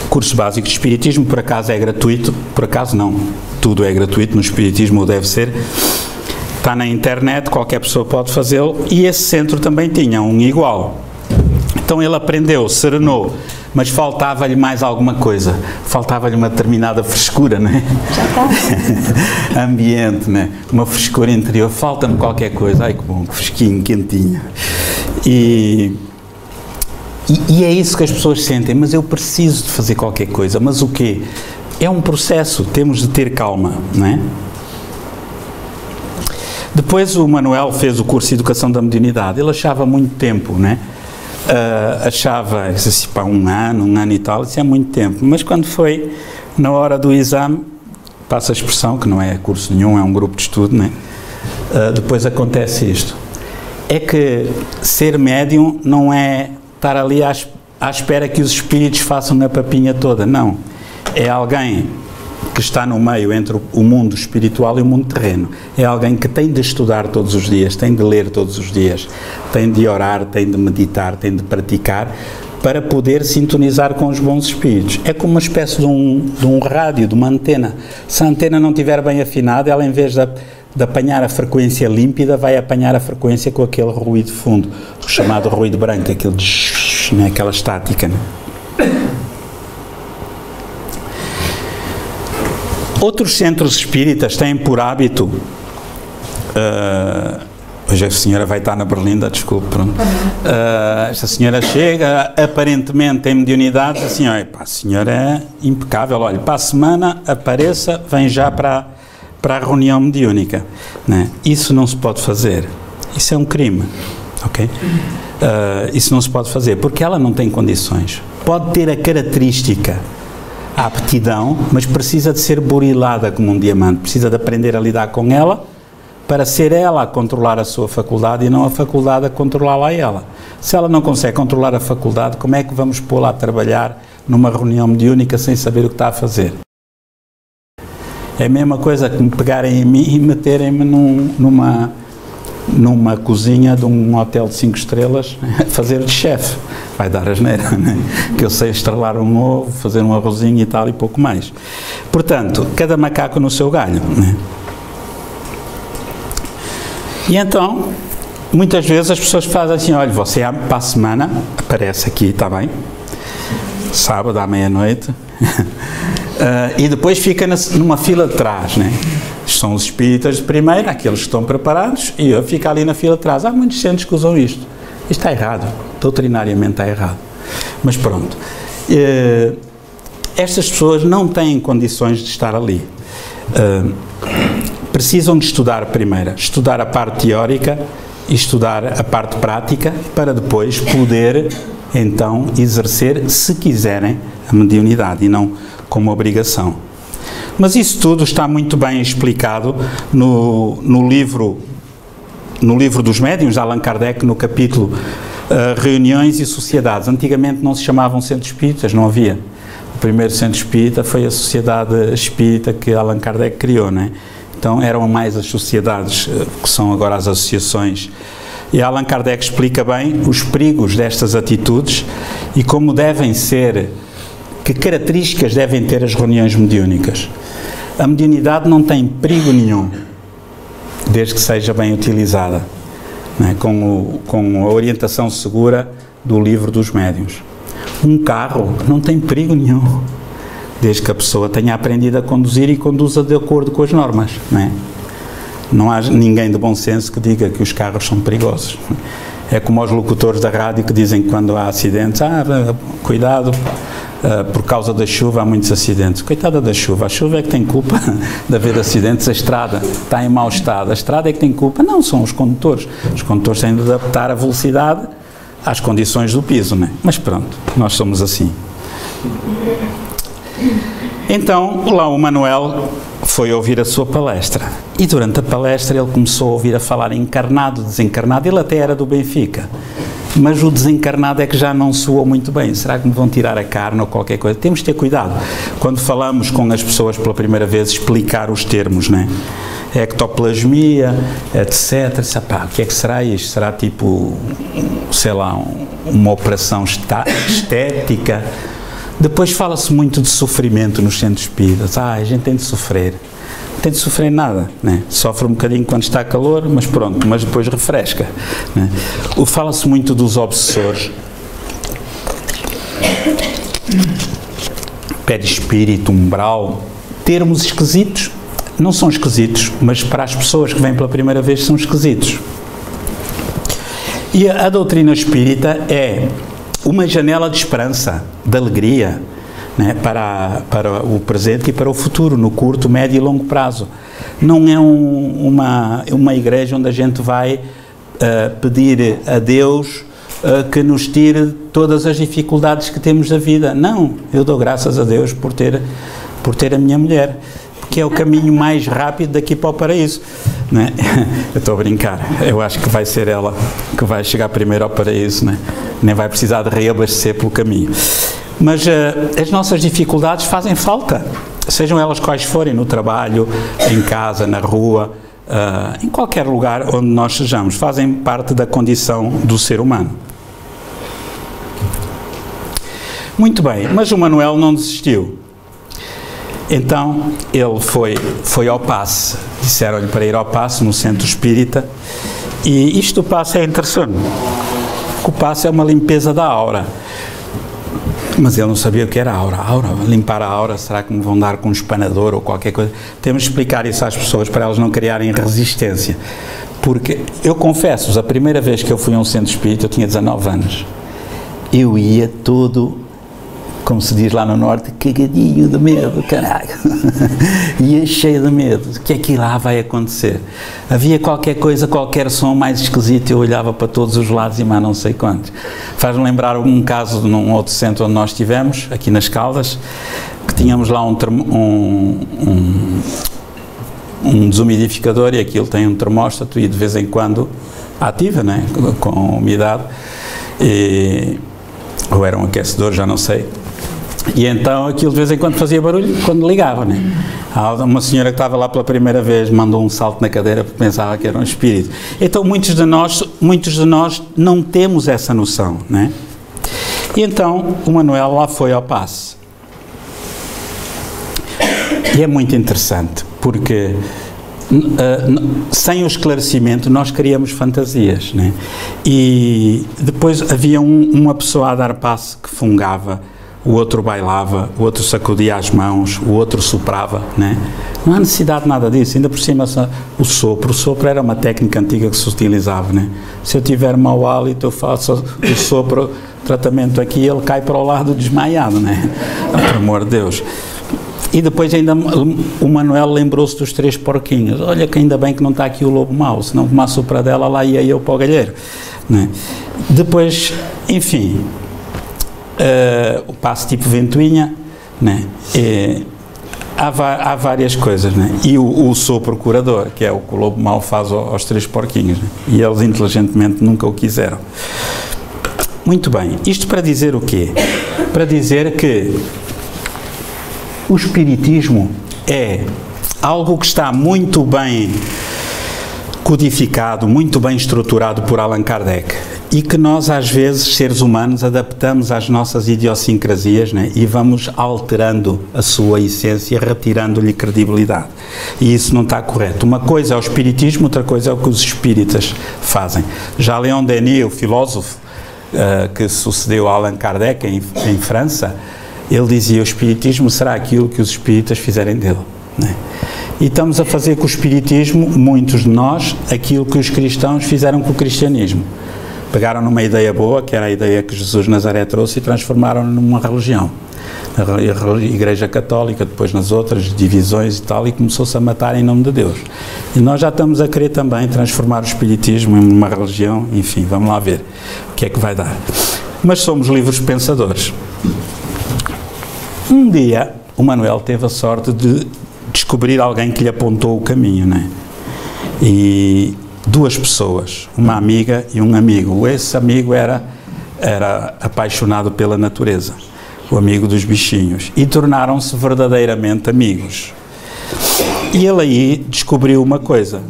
Curso básico de Espiritismo, por acaso é gratuito, por acaso não, tudo é gratuito, no Espiritismo deve ser, está na internet, qualquer pessoa pode fazê-lo, e esse centro também tinha um igual. Então ele aprendeu, serenou, mas faltava-lhe mais alguma coisa, faltava-lhe uma determinada frescura, não é? Já está. Ambiente, não é? Uma frescura interior, falta-me qualquer coisa, ai que bom, fresquinho, quentinho. E é isso que as pessoas sentem, mas eu preciso de fazer qualquer coisa, mas o quê? É um processo, temos de ter calma, não é? Depois o Manuel fez o curso de Educação da Mediunidade, ele achava muito tempo, não é? Achava assim, pá, um ano e tal, isso é muito tempo, mas quando foi na hora do exame, passa a expressão, que não é curso nenhum, é um grupo de estudo, né? Depois acontece isto, é que ser médium não é estar ali à espera que os espíritos façam a papinha toda, não, é alguém que está no meio entre o mundo espiritual e o mundo terreno. É alguém que tem de estudar todos os dias, tem de ler todos os dias, tem de orar, tem de meditar, tem de praticar, para poder sintonizar com os bons espíritos. É como uma espécie de um rádio, de uma antena. Se a antena não estiver bem afinada, ela, em vez de apanhar a frequência límpida, vai apanhar a frequência com aquele ruído fundo, o chamado ruído branco, aquele né, aquela estática, né? Outros centros espíritas têm por hábito, hoje a senhora vai estar na Berlinda, desculpe, pronto. Esta senhora chega, aparentemente em mediunidade, assim, olha, pá, a senhora é impecável, olha, para a semana apareça, vem já para para a reunião mediúnica, né? Isso não se pode fazer. Isso é um crime, ok? Isso não se pode fazer, porque ela não tem condições. Pode ter a característica, a aptidão, mas precisa de ser burilada como um diamante, precisa de aprender a lidar com ela, para ser ela a controlar a sua faculdade e não a faculdade a controlá-la a ela. Se ela não consegue controlar a faculdade, como é que vamos pô-la a trabalhar numa reunião mediúnica sem saber o que está a fazer? É a mesma coisa que me pegarem em mim e meterem-me numa cozinha de um hotel de 5 estrelas, fazer de chefe. Vai dar asneira, né? Que eu sei estrelar um ovo, fazer um arrozinho e tal e pouco mais. Portanto, cada macaco no seu galho, né? E então, muitas vezes as pessoas fazem assim, olha, você para a semana aparece aqui, está bem? Sábado à meia-noite. E depois fica numa fila de trás, né? São os espíritas de primeira, aqueles que estão preparados, e eu fico ali na fila de trás. Há muitos centros que usam isto. Isto está errado, doutrinariamente está errado. Mas pronto, estas pessoas não têm condições de estar ali. Precisam de estudar primeiro, estudar a parte teórica e estudar a parte prática, para depois poder, então, exercer, se quiserem, a mediunidade, e não como obrigação. Mas isso tudo está muito bem explicado no livro dos médiuns, de Allan Kardec, no capítulo Reuniões e Sociedades. Antigamente não se chamavam centros espíritas, não havia. O primeiro centro espírita foi a sociedade espírita que Allan Kardec criou, não é? Então eram mais as sociedades, que são agora as associações. E Allan Kardec explica bem os perigos destas atitudes e como devem ser, que características devem ter as reuniões mediúnicas. A mediunidade não tem perigo nenhum, desde que seja bem utilizada, né, com a orientação segura do livro dos médiuns. Um carro não tem perigo nenhum, desde que a pessoa tenha aprendido a conduzir e conduza de acordo com as normas, né? Não há ninguém de bom senso que diga que os carros são perigosos. É como os locutores da rádio que dizem que quando há acidentes, cuidado, por causa da chuva há muitos acidentes. Coitada da chuva, a chuva é que tem culpa de haver acidentes, a estrada está em mau estado, a estrada é que tem culpa, não, são os condutores. Os condutores têm de adaptar a velocidade às condições do piso, né? Mas pronto, nós somos assim. Então, lá o Manuel foi ouvir a sua palestra, e durante a palestra ele começou a ouvir a falar encarnado, desencarnado. Ele até era do Benfica, mas o desencarnado é que já não soou muito bem. Será que me vão tirar a carne ou qualquer coisa? Temos de ter cuidado quando falamos com as pessoas pela primeira vez, explicar os termos, né? Ectoplasmia, etc. O que é que será isto? Será tipo, sei lá, uma operação estética? Depois fala-se muito de sofrimento nos centros espíritas. A gente tem de sofrer. Não tem de sofrer nada, né? Sofre um bocadinho quando está calor, mas pronto, mas depois refresca, né? Fala-se muito dos obsessores. Perispírito, umbral, termos esquisitos. Não são esquisitos, mas para as pessoas que vêm pela primeira vez são esquisitos. E a doutrina espírita é uma janela de esperança, de alegria, né, para o presente e para o futuro, no curto, médio e longo prazo. Não é uma igreja onde a gente vai pedir a Deus que nos tire todas as dificuldades que temos da vida. Não, eu dou graças a Deus por ter a minha mulher, porque é o caminho mais rápido daqui para o paraíso, né? Eu estou a brincar, eu acho que vai ser ela que vai chegar primeiro ao paraíso, né? Nem vai precisar de reabastecer pelo caminho. Mas as nossas dificuldades fazem falta, sejam elas quais forem, no trabalho, em casa, na rua, em qualquer lugar onde nós sejamos, fazem parte da condição do ser humano. Muito bem, mas o Manuel não desistiu. Então ele foi ao passe, disseram-lhe para ir ao passe no centro espírita, e isto do passe é interessante. O passe é uma limpeza da aura, mas ele não sabia o que era a aura. Limpar a aura, será que me vão dar com um espanador ou qualquer coisa? Temos de explicar isso às pessoas para elas não criarem resistência, porque eu confesso-vos, a primeira vez que eu fui a um centro espírita eu tinha 19 anos, eu ia todo como se diz lá no norte, cagadinho de medo, caralho. Ia cheio de medo. O que é que lá vai acontecer? Havia qualquer coisa, qualquer som mais esquisito, eu olhava para todos os lados e mais não sei quantos. Faz-me lembrar um caso num outro centro onde nós estivemos, aqui nas Caldas, que tínhamos lá um desumidificador e aquilo tem um termóstato e de vez em quando ativa, né? Com umidade, ou era um aquecedor, já não sei. E então aquilo de vez em quando fazia barulho quando ligava, né? Uma senhora que estava lá pela primeira vez mandou um salto na cadeira porque pensava que era um espírito. Então muitos de nós não temos essa noção, né? E então o Manuel lá foi ao passe. E é muito interessante, porque sem o esclarecimento nós criamos fantasias, né? E depois havia uma pessoa a dar passe que fungava, o outro bailava, o outro sacudia as mãos, o outro soprava, né? Não há necessidade de nada disso, ainda por cima o sopro era uma técnica antiga que se utilizava, né? Se eu tiver mau hálito, eu faço o sopro, tratamento aqui, ele cai para o lado desmaiado, né? Por amor de Deus. E depois ainda o Manuel lembrou-se dos 3 porquinhos. Olha que ainda bem que não está aqui o lobo mau, se não com uma sopradela lá ia eu para o galheiro, né? Depois, enfim, o passo tipo ventoinha, né? Há várias coisas, né? E o sopro curador, que é o que o lobo mau faz aos 3 porquinhos, né? E eles inteligentemente nunca o quiseram. Muito bem, isto para dizer o quê? Para dizer que o espiritismo é algo que está muito bem codificado, muito bem estruturado por Allan Kardec e que nós, às vezes, seres humanos, adaptamos às nossas idiosincrasias, né? E vamos alterando a sua essência, retirando-lhe credibilidade. E isso não está correto. Uma coisa é o espiritismo, outra coisa é o que os espíritas fazem. Já Leon Denis, o filósofo que sucedeu a Allan Kardec em França, ele dizia: o espiritismo será aquilo que os espíritas fizerem dele, né? E estamos a fazer com o espiritismo, muitos de nós, aquilo que os cristãos fizeram com o cristianismo. Pegaram numa ideia boa, que era a ideia que Jesus de Nazaré trouxe, e transformaram-na numa religião. A Igreja Católica, depois nas outras divisões e tal, e começou-se a matar em nome de Deus. E nós já estamos a querer também transformar o espiritismo em uma religião, enfim, vamos lá ver o que é que vai dar. Mas somos livres pensadores. Um dia, o Manuel teve a sorte de descobrir alguém que lhe apontou o caminho, né? E 2 pessoas, uma amiga e um amigo. Esse amigo era apaixonado pela natureza, o amigo dos bichinhos, e tornaram-se verdadeiramente amigos. E ele aí descobriu uma coisa,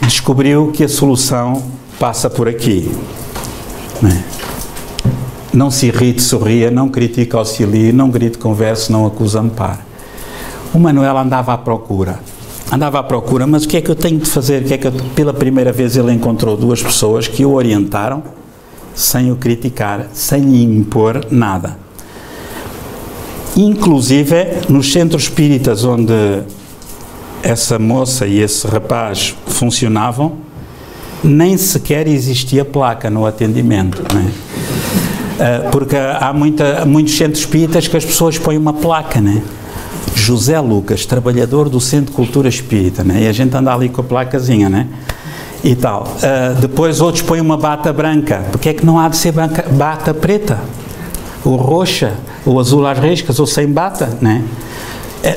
descobriu que a solução passa por aqui, né? Não se irrite, sorria, não critique, auxilie, não grite, converse, não acuse, ampare. O Manuel andava à procura, mas o que é que eu tenho de fazer? Pela primeira vez ele encontrou 2 pessoas que o orientaram, sem o criticar, sem lhe impor nada. Inclusive, nos centros espíritas onde essa moça e esse rapaz funcionavam, nem sequer existia placa no atendimento, né? Porque há muitos centros espíritas que as pessoas põem uma placa, né? José Lucas, trabalhador do Centro de Cultura Espírita, né? E a gente anda ali com a placazinha, né? E tal. Depois outros põem uma bata branca. Porque é que não há de ser bata preta? Ou roxa? Ou azul às riscas? Ou sem bata, né?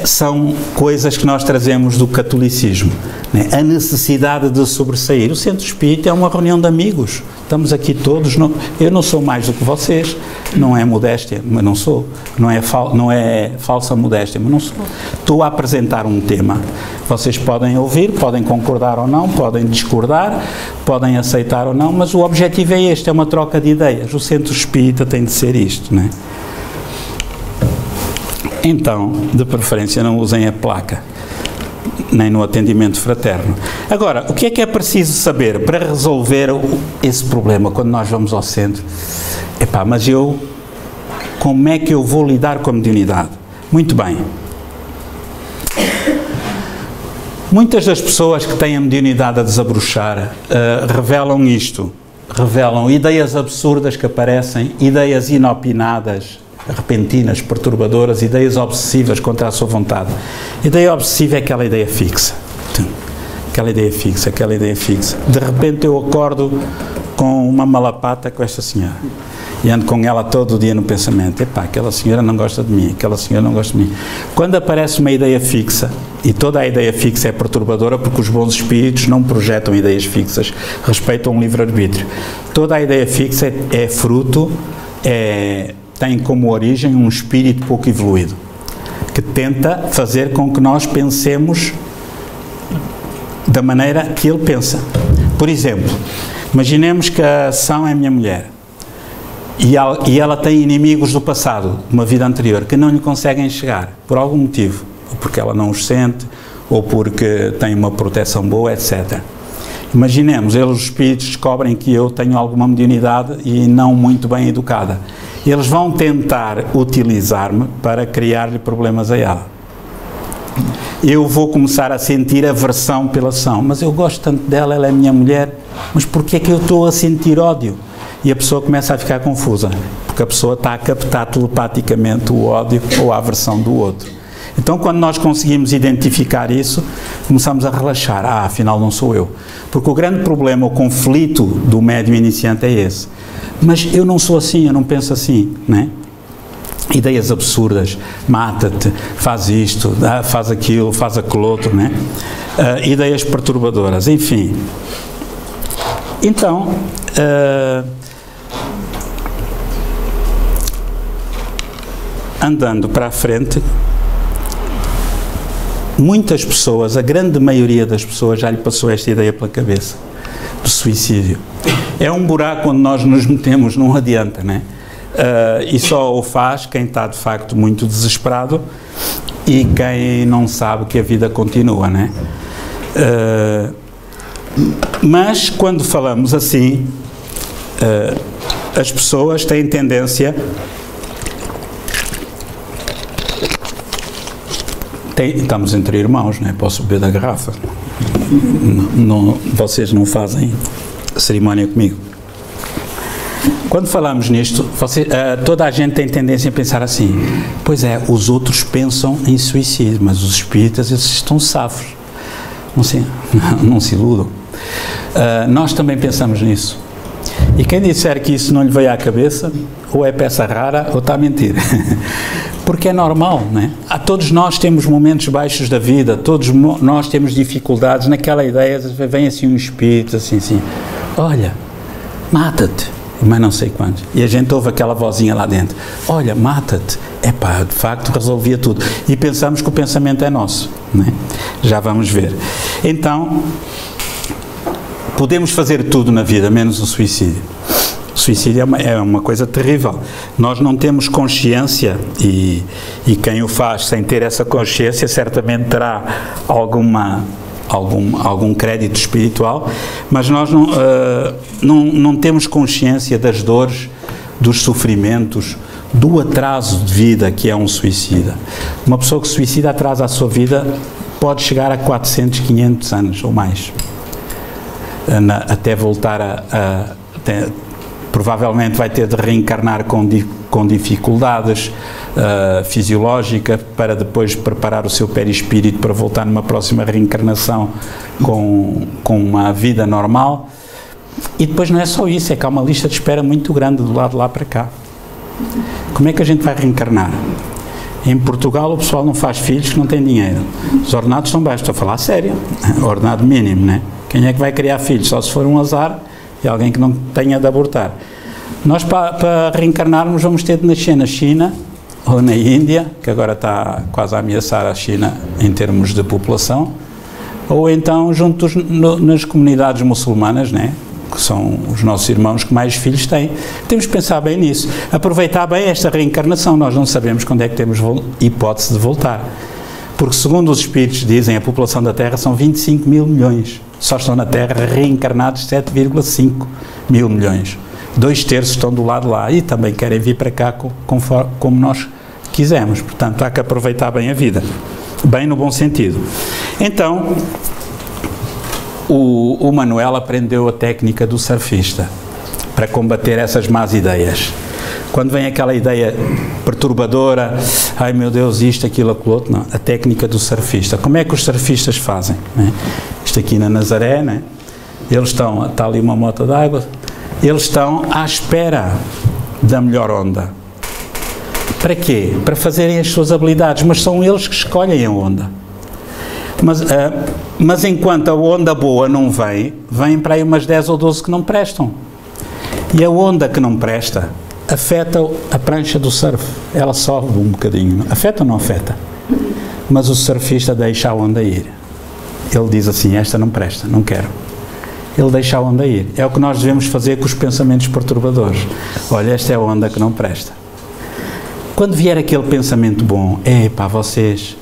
São coisas que nós trazemos do catolicismo, né? A necessidade de sobressair. O Centro Espírita é uma reunião de amigos. Estamos aqui todos. Eu não sou mais do que vocês. Não é modéstia, mas não sou. Não é falsa modéstia, mas não sou. Estou a apresentar um tema. Vocês podem ouvir, podem concordar ou não, podem discordar, podem aceitar ou não, mas o objetivo é este, é uma troca de ideias. O Centro Espírita tem de ser isto, né? Então, de preferência, não usem a placa, nem no atendimento fraterno. Agora, o que é preciso saber para resolver esse problema quando nós vamos ao centro? Epá, mas como é que eu vou lidar com a mediunidade? Muito bem. Muitas das pessoas que têm a mediunidade a desabrochar revelam isto, revelam ideias absurdas que aparecem, ideias inopinadas, repentinas, perturbadoras, ideias obsessivas contra a sua vontade. Ideia obsessiva é aquela ideia fixa. Aquela ideia fixa, aquela ideia fixa. De repente eu acordo com uma malapata com esta senhora. E ando com ela todo o dia no pensamento. Epá, aquela senhora não gosta de mim, aquela senhora não gosta de mim. Quando aparece uma ideia fixa, e toda a ideia fixa é perturbadora porque os bons espíritos não projetam ideias fixas, respeitam o livre-arbítrio. Toda a ideia fixa é fruto, tem como origem um espírito pouco evoluído, que tenta fazer com que nós pensemos da maneira que ele pensa. Por exemplo, imaginemos que a São é minha mulher. E ela tem inimigos do passado, de uma vida anterior, que não lhe conseguem chegar, por algum motivo, ou porque ela não os sente, ou porque tem uma proteção boa, etc. Imaginemos, os espíritos descobrem que eu tenho alguma mediunidade e não muito bem educada. Eles vão tentar utilizar-me para criar-lhe problemas a ela. Eu vou começar a sentir aversão pela São, mas eu gosto tanto dela, ela é minha mulher, mas porquê é que eu estou a sentir ódio? E a pessoa começa a ficar confusa, porque a pessoa está a captar telepaticamente o ódio ou a aversão do outro. Então, quando nós conseguimos identificar isso, começamos a relaxar. Afinal não sou eu. Porque o grande problema, o conflito do médium iniciante é esse. Mas eu não sou assim, eu não penso assim, não é? Ideias absurdas, mata-te, faz isto, faz aquilo, faz aquele outro, não é? Ideias perturbadoras, enfim. Então, andando para a frente, muitas pessoas, a grande maioria das pessoas já lhe passou esta ideia pela cabeça, do suicídio. É um buraco onde nós nos metemos, não adianta, não é? E só o faz quem está de facto muito desesperado e quem não sabe que a vida continua, não é? Mas quando falamos assim, as pessoas têm tendência... Estamos entre irmãos, não é? Posso beber da garrafa. Vocês não fazem cerimónia comigo. Quando falamos nisto, toda a gente tem tendência a pensar assim, pois é, os outros pensam em suicídio, mas os espíritas, esses estão safos. Não se iludam. Nós também pensamos nisso. E quem disser que isso não lhe veio à cabeça, ou é peça rara, ou está a mentir. Porque é normal, não é? Todos nós temos momentos baixos da vida, todos nós temos dificuldades. Naquela ideia, vem assim um espírito, assim, olha, mata-te, mas não sei quantos. E a gente ouve aquela vozinha lá dentro, olha, mata-te. Epá, de facto resolvia tudo. E pensamos que o pensamento é nosso, não é? Já vamos ver. Então, podemos fazer tudo na vida, menos o suicídio. O suicídio é uma coisa terrível. Nós não temos consciência e quem o faz sem ter essa consciência certamente terá algum crédito espiritual, mas nós não temos consciência das dores, dos sofrimentos, do atraso de vida que é um suicida. Uma pessoa que se suicida atrasa a sua vida, pode chegar a 400, 500 anos ou mais. Até voltar provavelmente vai ter de reencarnar com dificuldades fisiológicas para depois preparar o seu perispírito para voltar numa próxima reencarnação com uma vida normal. E depois não é só isso, é que há uma lista de espera muito grande do lado de lá para cá. Como é que a gente vai reencarnar? Em Portugal o pessoal não faz filhos que não tem dinheiro. Os ordenados são baixos, estou a falar a sério. Ordenado mínimo, né? Quem é que vai criar filhos? Só se for um azar e alguém que não tenha de abortar. Nós, para reencarnarmos, vamos ter de nascer na China ou na Índia, que agora está quase a ameaçar a China em termos de população, ou então juntos nas comunidades muçulmanas, né? Que são os nossos irmãos que mais filhos têm. Temos que pensar bem nisso. Aproveitar bem esta reencarnação. Nós não sabemos quando é que temos hipótese de voltar. Porque, segundo os espíritos dizem, a população da Terra são 25 mil milhões. Só estão na Terra reencarnados 7,5 mil milhões. 2/3 estão do lado lá e também querem vir para cá como nós quisermos. Portanto, há que aproveitar bem a vida. Bem no bom sentido. Então, o Manuel aprendeu a técnica do surfista para combater essas más ideias. Quando vem aquela ideia perturbadora, ai meu Deus, isto, aquilo, aquilo outro, não. A técnica do surfista. Como é que os surfistas fazem? Né? Isto aqui na Nazaré, né? Eles estão, está ali uma mota d'água, eles estão à espera da melhor onda. Para quê? Para fazerem as suas habilidades, mas são eles que escolhem a onda. Mas enquanto a onda boa não vem, vêm para aí umas 10 ou 12 que não prestam. E a onda que não presta afeta a prancha do surf. Ela sobe um bocadinho. Afeta ou não afeta? Mas o surfista deixa a onda ir. Ele diz assim, esta não presta, não quero. Ele deixa a onda ir. É o que nós devemos fazer com os pensamentos perturbadores. Olha, esta é a onda que não presta. Quando vier aquele pensamento bom, vocês,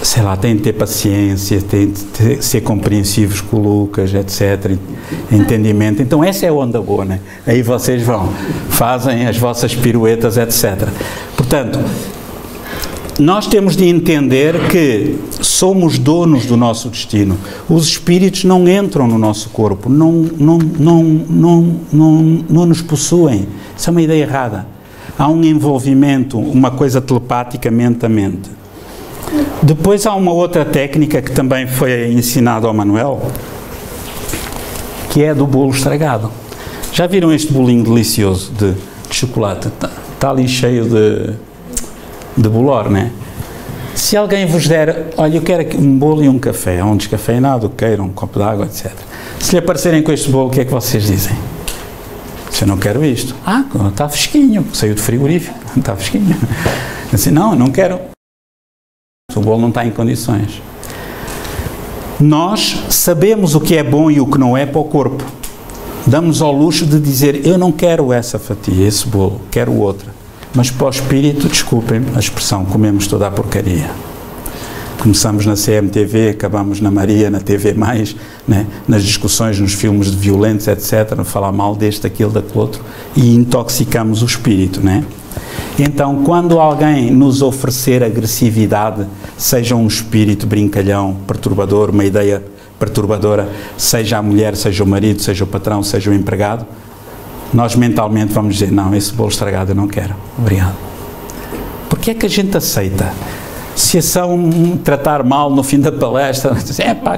sei lá, têm de ter paciência, têm de ser compreensivos com o Lucas, etc. Entendimento. Então essa é a onda boa, né? Aí vocês vão, fazem as vossas piruetas, etc. Portanto, nós temos de entender que somos donos do nosso destino. Os espíritos não entram no nosso corpo, não nos possuem. Isso é uma ideia errada. Há um envolvimento, uma coisa telepática mente a mente. Depois há uma outra técnica que também foi ensinada ao Manuel, que é a do bolo estragado. Já viram este bolinho delicioso de chocolate? Está ali cheio de bolor, não é? Se alguém vos der, olha, eu quero aqui um bolo e um café, um descafeinado, queiro, um copo de água, etc. Se lhe aparecerem com este bolo, o que é que vocês dizem? Se eu não quero isto. Está fresquinho, saiu do frigorífico, está fresquinho. Assim, não quero. O bolo não está em condições. Nós sabemos o que é bom e o que não é para o corpo. Damos ao luxo de dizer, eu não quero essa fatia, esse bolo, quero outra. Mas para o espírito, desculpem a expressão, comemos toda a porcaria. Começamos na CMTV, acabamos na Maria, na TV+, né? Nas discussões, nos filmes de violentos, etc., falar mal deste, aquilo, daquele outro, e intoxicamos o espírito, né? Então, quando alguém nos oferecer agressividade, seja um espírito brincalhão, perturbador, uma ideia perturbadora, seja a mulher, seja o marido, seja o patrão, seja o empregado, nós mentalmente vamos dizer, não, esse bolo estragado eu não quero, obrigado. Porque é que a gente aceita? Se são tratar mal no fim da palestra,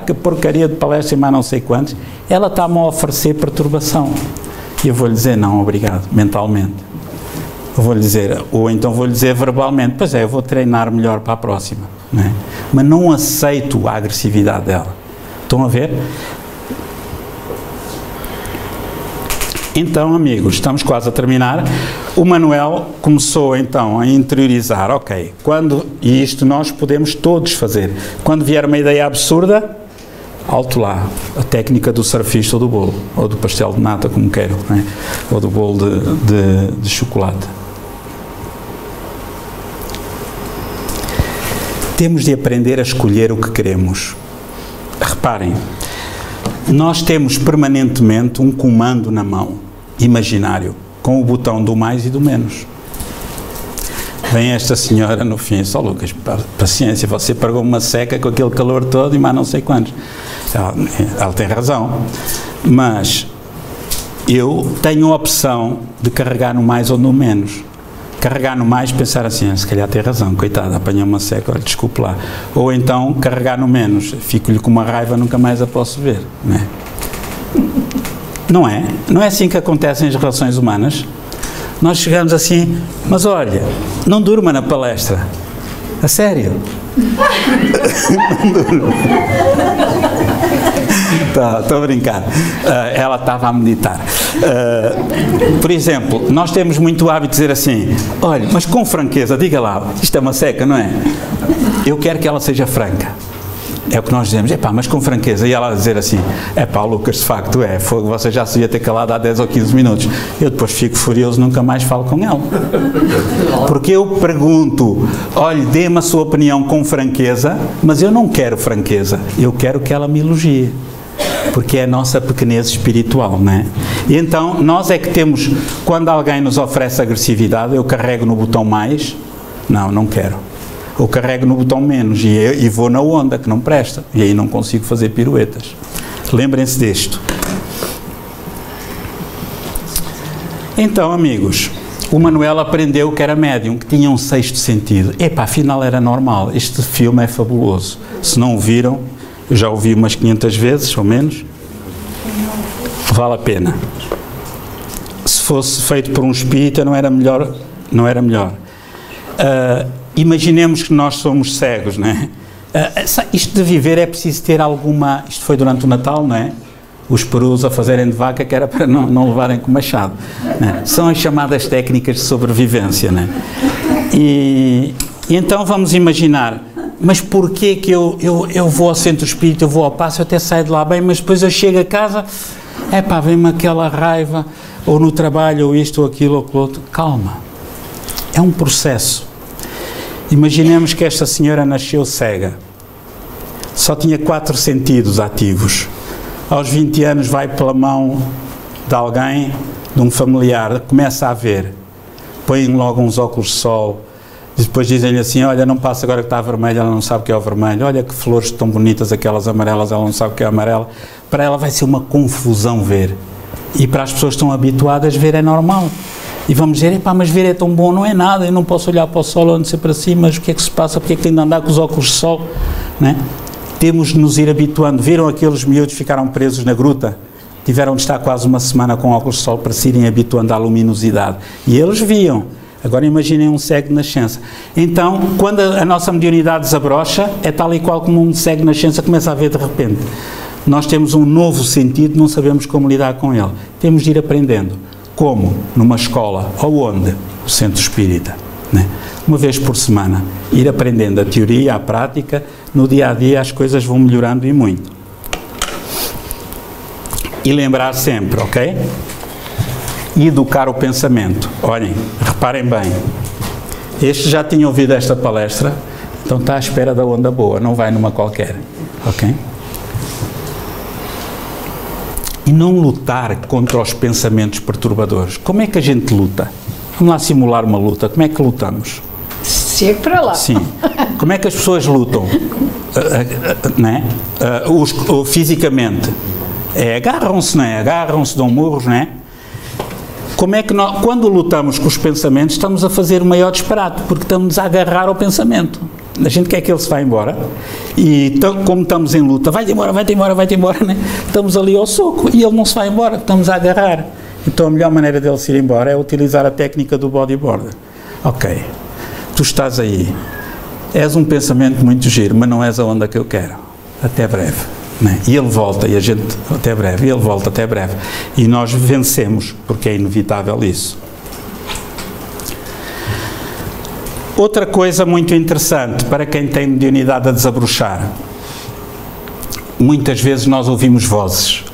que porcaria de palestra e mais não sei quantos, ela está-me a oferecer perturbação. E eu vou-lhe dizer, não, obrigado, mentalmente. Eu vou-lhe dizer, ou então vou-lhe dizer verbalmente, pois é, eu vou treinar melhor para a próxima. Não é? Mas não aceito a agressividade dela. Estão a ver? Então, amigos, estamos quase a terminar. O Manuel começou então a interiorizar, ok, e isto nós podemos todos fazer. Quando vier uma ideia absurda, alto lá, a técnica do surfista ou do bolo, ou do pastel de nata, como queiram, né? Ou do bolo de chocolate. Temos de aprender a escolher o que queremos. Reparem, nós temos permanentemente um comando na mão, imaginário, com o botão do mais e do menos. Vem esta senhora no fim, só Lucas, paciência, você pagou uma seca com aquele calor todo e mais não sei quantos. Ela tem razão, mas eu tenho a opção de carregar no mais ou no menos. Carregar no mais, pensar assim, se calhar tem razão, coitada, apanhei uma seca, olha, desculpe lá. Ou então carregar no menos, fico-lhe com uma raiva, nunca mais a posso ver. Não é? Não é? Não é assim que acontecem as relações humanas? Nós chegamos assim, mas olha, não durma na palestra. A sério? Não durma. Estou a brincar. Ela estava a meditar. Por exemplo, nós temos muito hábito de dizer assim, olha, mas com franqueza, diga lá, isto é uma seca, não é? Eu quero que ela seja franca. É o que nós dizemos, mas com franqueza. E ela dizer assim, Lucas, de facto você já se devia ter calado há 10 ou 15 minutos. Eu depois fico furioso, nunca mais falo com ela. Porque eu pergunto, olha, dê-me a sua opinião com franqueza, mas eu não quero franqueza, eu quero que ela me elogie. Porque é a nossa pequenez espiritual, não é? E então, nós é que temos, quando alguém nos oferece agressividade, eu carrego no botão mais, não quero. Ou carrego no botão menos e vou na onda, que não presta. E aí não consigo fazer piruetas. Lembrem-se disto. Então, amigos, o Manuel aprendeu que era médium, que tinha um sexto sentido. Epá, afinal era normal. Este filme é fabuloso. Se não o viram, eu já o vi umas 500 vezes, ou menos. Vale a pena. Se fosse feito por um espírita, não era melhor. Não era melhor. Imaginemos que nós somos cegos, não é? Isto de viver é preciso ter alguma... Isto foi durante o Natal, não é? Os perus a fazerem de vaca, que era para não levarem com machado. Né? São as chamadas técnicas de sobrevivência. Né? E então vamos imaginar, mas porquê que eu vou ao centro espírita, eu vou ao passo, eu até saio de lá bem, mas depois eu chego a casa, vem-me aquela raiva, ou no trabalho, ou isto, ou aquilo, ou aquilo outro. Calma, é um processo. Imaginemos que esta senhora nasceu cega, só tinha 4 sentidos ativos. Aos 20 anos vai pela mão de alguém, de um familiar, começa a ver, põe logo uns óculos de sol, depois dizem-lhe assim, olha, não passa agora que está vermelho, ela não sabe o que é o vermelho, olha que flores tão bonitas aquelas amarelas, ela não sabe o que é amarela. Para ela vai ser uma confusão ver, e para as pessoas que estão habituadas, ver é normal. E vamos dizer, mas ver é tão bom, não é nada, eu não posso olhar para o sol, ou não sei para cima, mas o que é que se passa, porque é que tem de andar com os óculos de sol, não é? Temos de nos ir habituando. Viram aqueles miúdos que ficaram presos na gruta? Tiveram de estar quase uma semana com óculos de sol para se irem habituando à luminosidade. E eles viam. Agora imaginem um cego de nascença. Então, quando a nossa mediunidade desabrocha, é tal e qual como um cego de nascença começa a ver de repente. Nós temos um novo sentido, não sabemos como lidar com ele. Temos de ir aprendendo. Como? Numa escola. Ou onde? O centro espírita. Né? Uma vez por semana. Ir aprendendo a teoria, a prática. No dia a dia as coisas vão melhorando e muito. E lembrar sempre, ok? E educar o pensamento. Olhem, reparem bem. Este já tinha ouvido esta palestra, então está à espera da onda boa, não vai numa qualquer, ok? E não lutar contra os pensamentos perturbadores. Como é que a gente luta? Vamos lá simular uma luta. Como é que lutamos? Chega para lá. Sim. Como é que as pessoas lutam? Né? Fisicamente. Agarram-se, não é? Agarram-se, dão murros, não é? Como é que nós, quando lutamos com os pensamentos, estamos a fazer o maior disparate, porque estamos a agarrar ao pensamento. A gente quer que ele se vá embora e, como estamos em luta, vai-te embora, vai-te embora, vai-te embora, né? Estamos ali ao soco e ele não se vai embora, estamos a agarrar. Então a melhor maneira dele se ir embora é utilizar a técnica do bodyboard. Ok, tu estás aí, és um pensamento muito giro, mas não és a onda que eu quero. Até breve. Né? E ele volta, e a gente, até breve, e ele volta, até breve. E nós vencemos, porque é inevitável isso. Outra coisa muito interessante para quem tem mediunidade a desabrochar. Muitas vezes nós ouvimos vozes.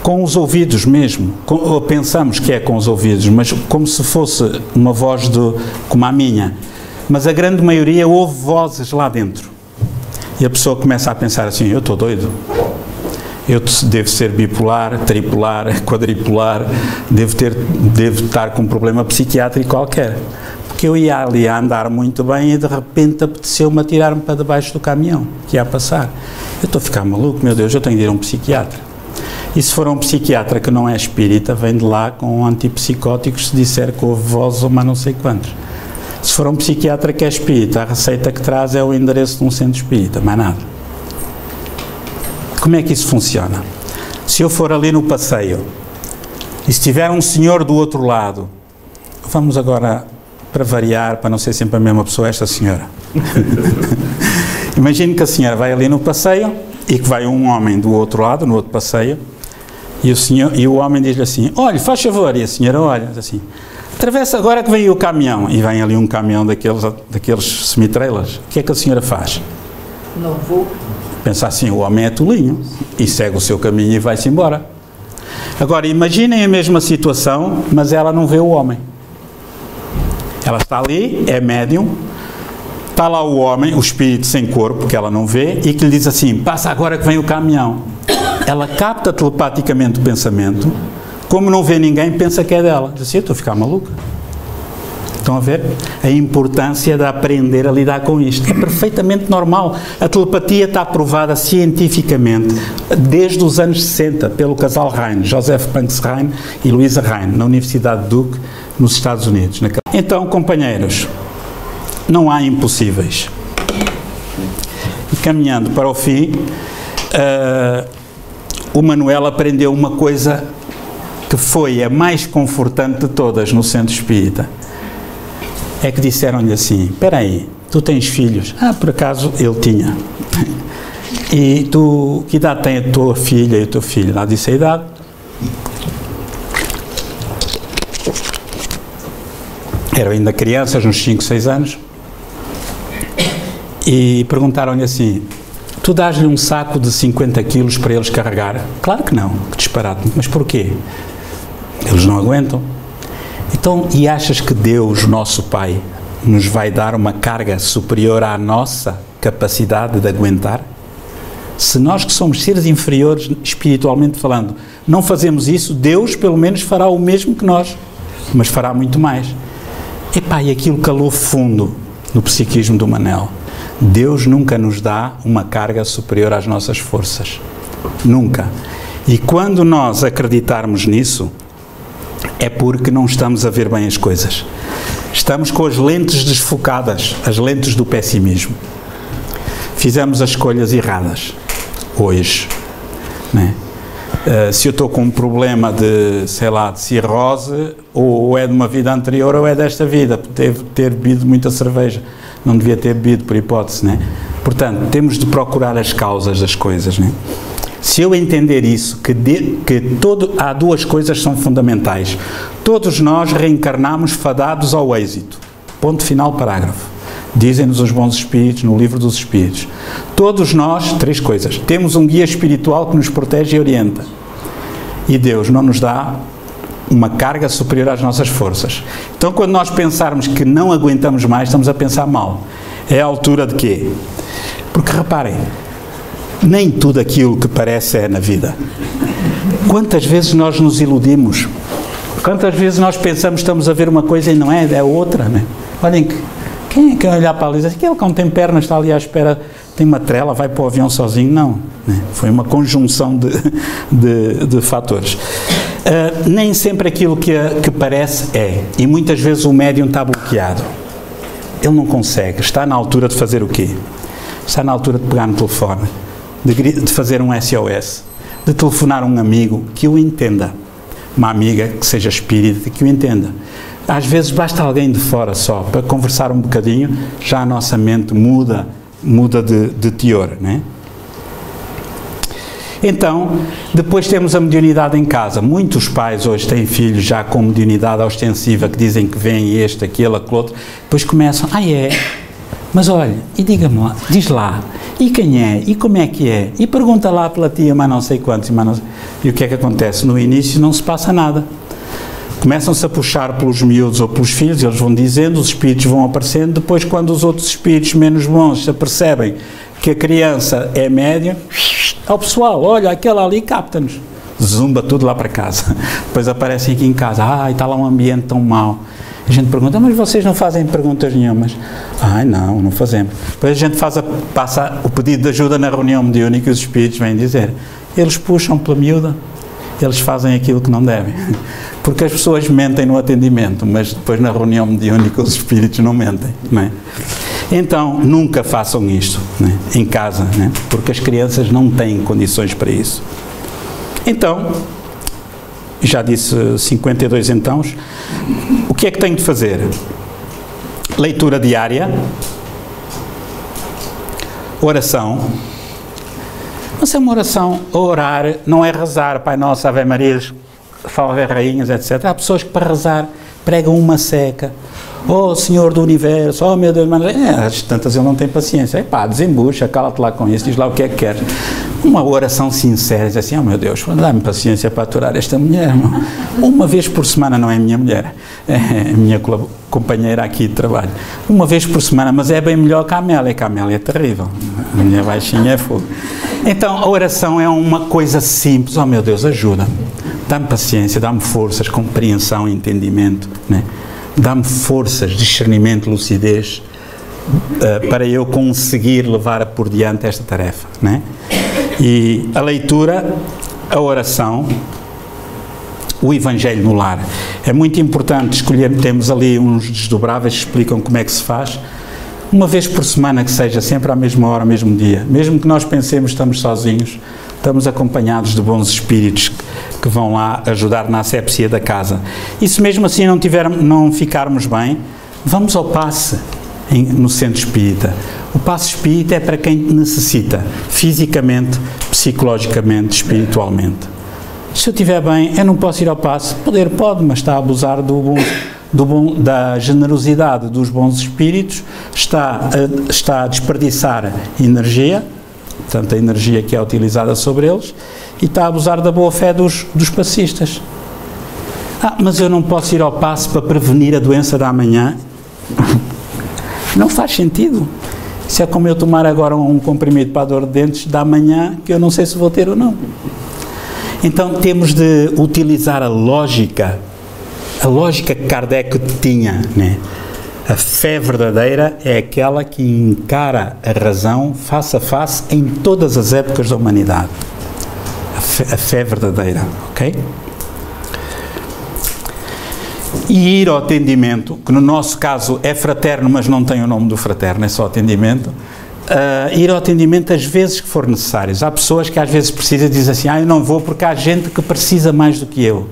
Com os ouvidos mesmo. Ou pensamos que é com os ouvidos, mas como se fosse uma voz como a minha. Mas a grande maioria ouve vozes lá dentro. E a pessoa começa a pensar assim, eu estou doido. Eu devo ser bipolar, tripolar, quadripolar, devo estar com um problema psiquiátrico qualquer. Porque eu ia ali a andar muito bem e de repente apeteceu-me atirar-me para debaixo do caminhão que ia a passar. Eu estou a ficar maluco, meu Deus, eu tenho de ir a um psiquiatra. E se for um psiquiatra que não é espírita, vem de lá com antipsicóticos se disser que houve vozes ou mais não sei quantos. Se for um psiquiatra que é espírita, a receita que traz é o endereço de um centro espírita, mais nada. Como é que isso funciona? Se eu for ali no passeio e se tiver um senhor do outro lado, vamos agora, para variar, para não ser sempre a mesma pessoa, esta senhora. Imagine que a senhora vai ali no passeio e que vai um homem do outro lado, no outro passeio, e o homem diz-lhe assim, olha, faz favor, e a senhora olha, diz assim, atravessa agora que vem o caminhão, e vem ali um caminhão daqueles semi-trailers, o que é que a senhora faz? Não vou. Pensa assim, o homem é tolinho, e segue o seu caminho e vai-se embora. Agora, imaginem a mesma situação, mas ela não vê o homem. Ela está ali, é médium, está lá o homem, o espírito sem corpo, que ela não vê, e que lhe diz assim, passa agora que vem o caminhão. Ela capta telepaticamente o pensamento, como não vê ninguém, pensa que é dela. Diz assim, eu estou a ficar maluca. Estão a ver? A importância de aprender a lidar com isto. É perfeitamente normal. A telepatia está provada cientificamente desde os anos 60 pelo casal Rhine, Joseph Banks Rhine e Louisa Rhine, na Universidade de Duke, nos Estados Unidos. Então, companheiros, não há impossíveis. E caminhando para o fim, o Manuel aprendeu uma coisa que foi a mais confortante de todas no centro espírita. É que disseram-lhe assim: espera aí, tu tens filhos? Por acaso ele tinha. E tu, que idade tem a tua filha e o teu filho? Lá disse a idade. Eram ainda crianças, uns 5, 6 anos. E perguntaram-lhe assim: tu dás-lhe um saco de 50 quilos para eles carregar? Claro que não, que disparate. Mas porquê? Eles não aguentam. Então, e achas que Deus, nosso Pai, nos vai dar uma carga superior à nossa capacidade de aguentar? Se nós, que somos seres inferiores espiritualmente falando, não fazemos isso, Deus pelo menos fará o mesmo que nós, mas fará muito mais. Epá, e aquilo calou fundo no psiquismo do Manel. Deus nunca nos dá uma carga superior às nossas forças. Nunca. E quando nós acreditarmos nisso, é porque não estamos a ver bem as coisas. Estamos com as lentes desfocadas, as lentes do pessimismo. Fizemos as escolhas erradas hoje, né? Se eu estou com um problema de, sei lá, de cirrose, ou é de uma vida anterior ou é desta vida, deve ter bebido muita cerveja, não devia ter bebido, por hipótese, né? Portanto, temos de procurar as causas das coisas, né? Se eu entender isso, há duas coisas que são fundamentais. Todos nós reencarnamos fadados ao êxito. Ponto final, parágrafo. Dizem-nos os bons espíritos no livro dos espíritos. Todos nós, 3 coisas. Temos um guia espiritual que nos protege e orienta. E Deus não nos dá uma carga superior às nossas forças. Então, quando nós pensarmos que não aguentamos mais, estamos a pensar mal. É a altura de quê? Porque, reparem, nem tudo aquilo que parece é na vida. Quantas vezes nós nos iludimos? Quantas vezes nós pensamos que estamos a ver uma coisa e não é, é outra, né? Olhem, quem é que olhar para ali e diz: aquele que não tem pernas está ali à espera, tem uma trela, vai para o avião sozinho? Não, né? Foi uma conjunção de fatores. Nem sempre aquilo que parece é, e muitas vezes o médium está bloqueado. Ele não consegue, está na altura de fazer o quê? Está na altura de pegar no telefone, de fazer um SOS, de telefonar a um amigo que o entenda, uma amiga que seja espírita, que o entenda. Às vezes basta alguém de fora só, para conversar um bocadinho, já a nossa mente muda de teor, né? Então, depois temos a mediunidade em casa. Muitos pais hoje têm filhos já com mediunidade ostensiva, que dizem que vem este, aquele, aquele outro, depois começam: mas olha, e diga-me lá, diz lá, e quem é, e como é que é, e pergunta lá pela tia, mas não sei quantos, e o que é que acontece? No início não se passa nada. Começam-se a puxar pelos miúdos ou pelos filhos, eles vão dizendo, os espíritos vão aparecendo, depois quando os outros espíritos menos bons se apercebem que a criança é médium, ao pessoal, olha, aquela ali capta-nos, zumba tudo lá para casa. Depois aparecem aqui em casa: está lá um ambiente tão mau. A gente pergunta: mas vocês não fazem perguntas nenhumas? Não fazemos. Depois a gente passa o pedido de ajuda na reunião mediúnica e os espíritos vêm dizer. Eles puxam pela miúda, eles fazem aquilo que não devem. Porque as pessoas mentem no atendimento, mas depois na reunião mediúnica os espíritos não mentem, não é? Então, nunca façam isto, né, em casa, né, porque as crianças não têm condições para isso. Então, já disse 52 então, o que é que tenho de fazer? Leitura diária, oração. Mas é uma oração, orar não é rezar, Pai Nosso, Ave Marias, Salve Rainhas, etc. Há pessoas que para rezar pregam uma seca. Oh Senhor do Universo, oh meu Deus, às tantas ele não tem paciência. Desembucha, cala-te lá com isso, diz lá o que é que queres. Uma oração sincera, diz assim: oh meu Deus, dá-me paciência para aturar esta mulher. Não? Uma vez por semana, não é minha mulher, é a minha companheira aqui de trabalho. Uma vez por semana, mas é bem melhor que a Amélia é terrível. A minha baixinha é fogo. Então a oração é uma coisa simples: oh meu Deus, ajuda-me, dá-me paciência, dá-me forças, compreensão, entendimento, né? dá-me forças, discernimento, lucidez, para eu conseguir levar por diante esta tarefa, não é? E a leitura, a oração, o Evangelho no lar. É muito importante escolher, temos ali uns desdobráveis que explicam como é que se faz, uma vez por semana que seja, sempre à mesma hora, ao mesmo dia. Mesmo que nós pensemos que estamos sozinhos, estamos acompanhados de bons espíritos que vão lá ajudar na asepsia da casa. E se mesmo assim não ficarmos bem, vamos ao passe no centro espírita. O passe espírita é para quem necessita, fisicamente, psicologicamente, espiritualmente. Se eu estiver bem, eu não posso ir ao passe. Pode, mas está a abusar da generosidade dos bons espíritos, está a desperdiçar energia, portanto a energia que é utilizada sobre eles, e está a abusar da boa-fé dos passistas. Mas eu não posso ir ao passe para prevenir a doença da amanhã? Não faz sentido. Isso é como eu tomar agora um comprimido para a dor de dentes da manhã, que eu não sei se vou ter ou não. Então temos de utilizar a lógica que Kardec tinha, né? A fé verdadeira é aquela que encara a razão face a face em todas as épocas da humanidade. A fé verdadeira, ok? E ir ao atendimento, que no nosso caso é fraterno, mas não tem o nome do fraterno, é só atendimento. Ir ao atendimento às vezes que for necessário. Há pessoas que às vezes precisam e dizem assim, eu não vou porque há gente que precisa mais do que eu.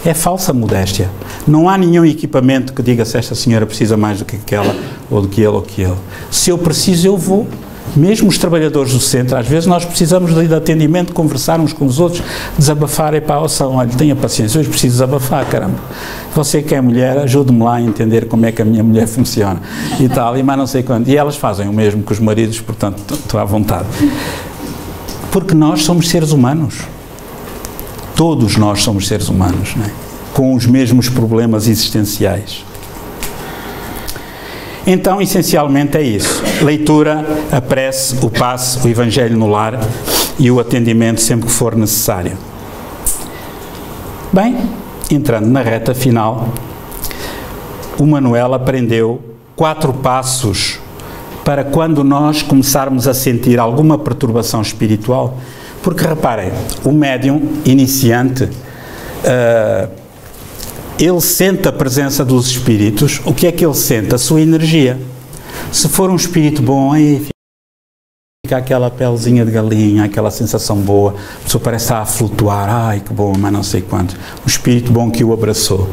É falsa modéstia. Não há nenhum equipamento que diga se esta senhora precisa mais do que aquela, ou do que ele, ou que ele. Se eu preciso, eu vou. Mesmo os trabalhadores do centro, às vezes nós precisamos de atendimento, conversar uns com os outros, desabafar, olha, tenha paciência, hoje preciso desabafar, caramba. Você que é mulher, ajude-me lá a entender como é que a minha mulher funciona, e tal, e mais não sei quanto. E elas fazem o mesmo que os maridos, portanto, estou à vontade. Porque nós somos seres humanos. Todos nós somos seres humanos, não é? Com os mesmos problemas existenciais. Então, essencialmente é isso. Leitura, a prece, o passe, o Evangelho no lar e o atendimento sempre que for necessário. Bem, entrando na reta final, o Manuel aprendeu 4 passos para quando nós começarmos a sentir alguma perturbação espiritual. Porque, reparem, o médium iniciante, ele sente a presença dos espíritos. O que é que ele sente? A sua energia. Se for um espírito bom, aí fica aquela pelezinha de galinha, aquela sensação boa, a pessoa parece estar a flutuar, ai que bom, mas não sei quanto. Um espírito bom que o abraçou.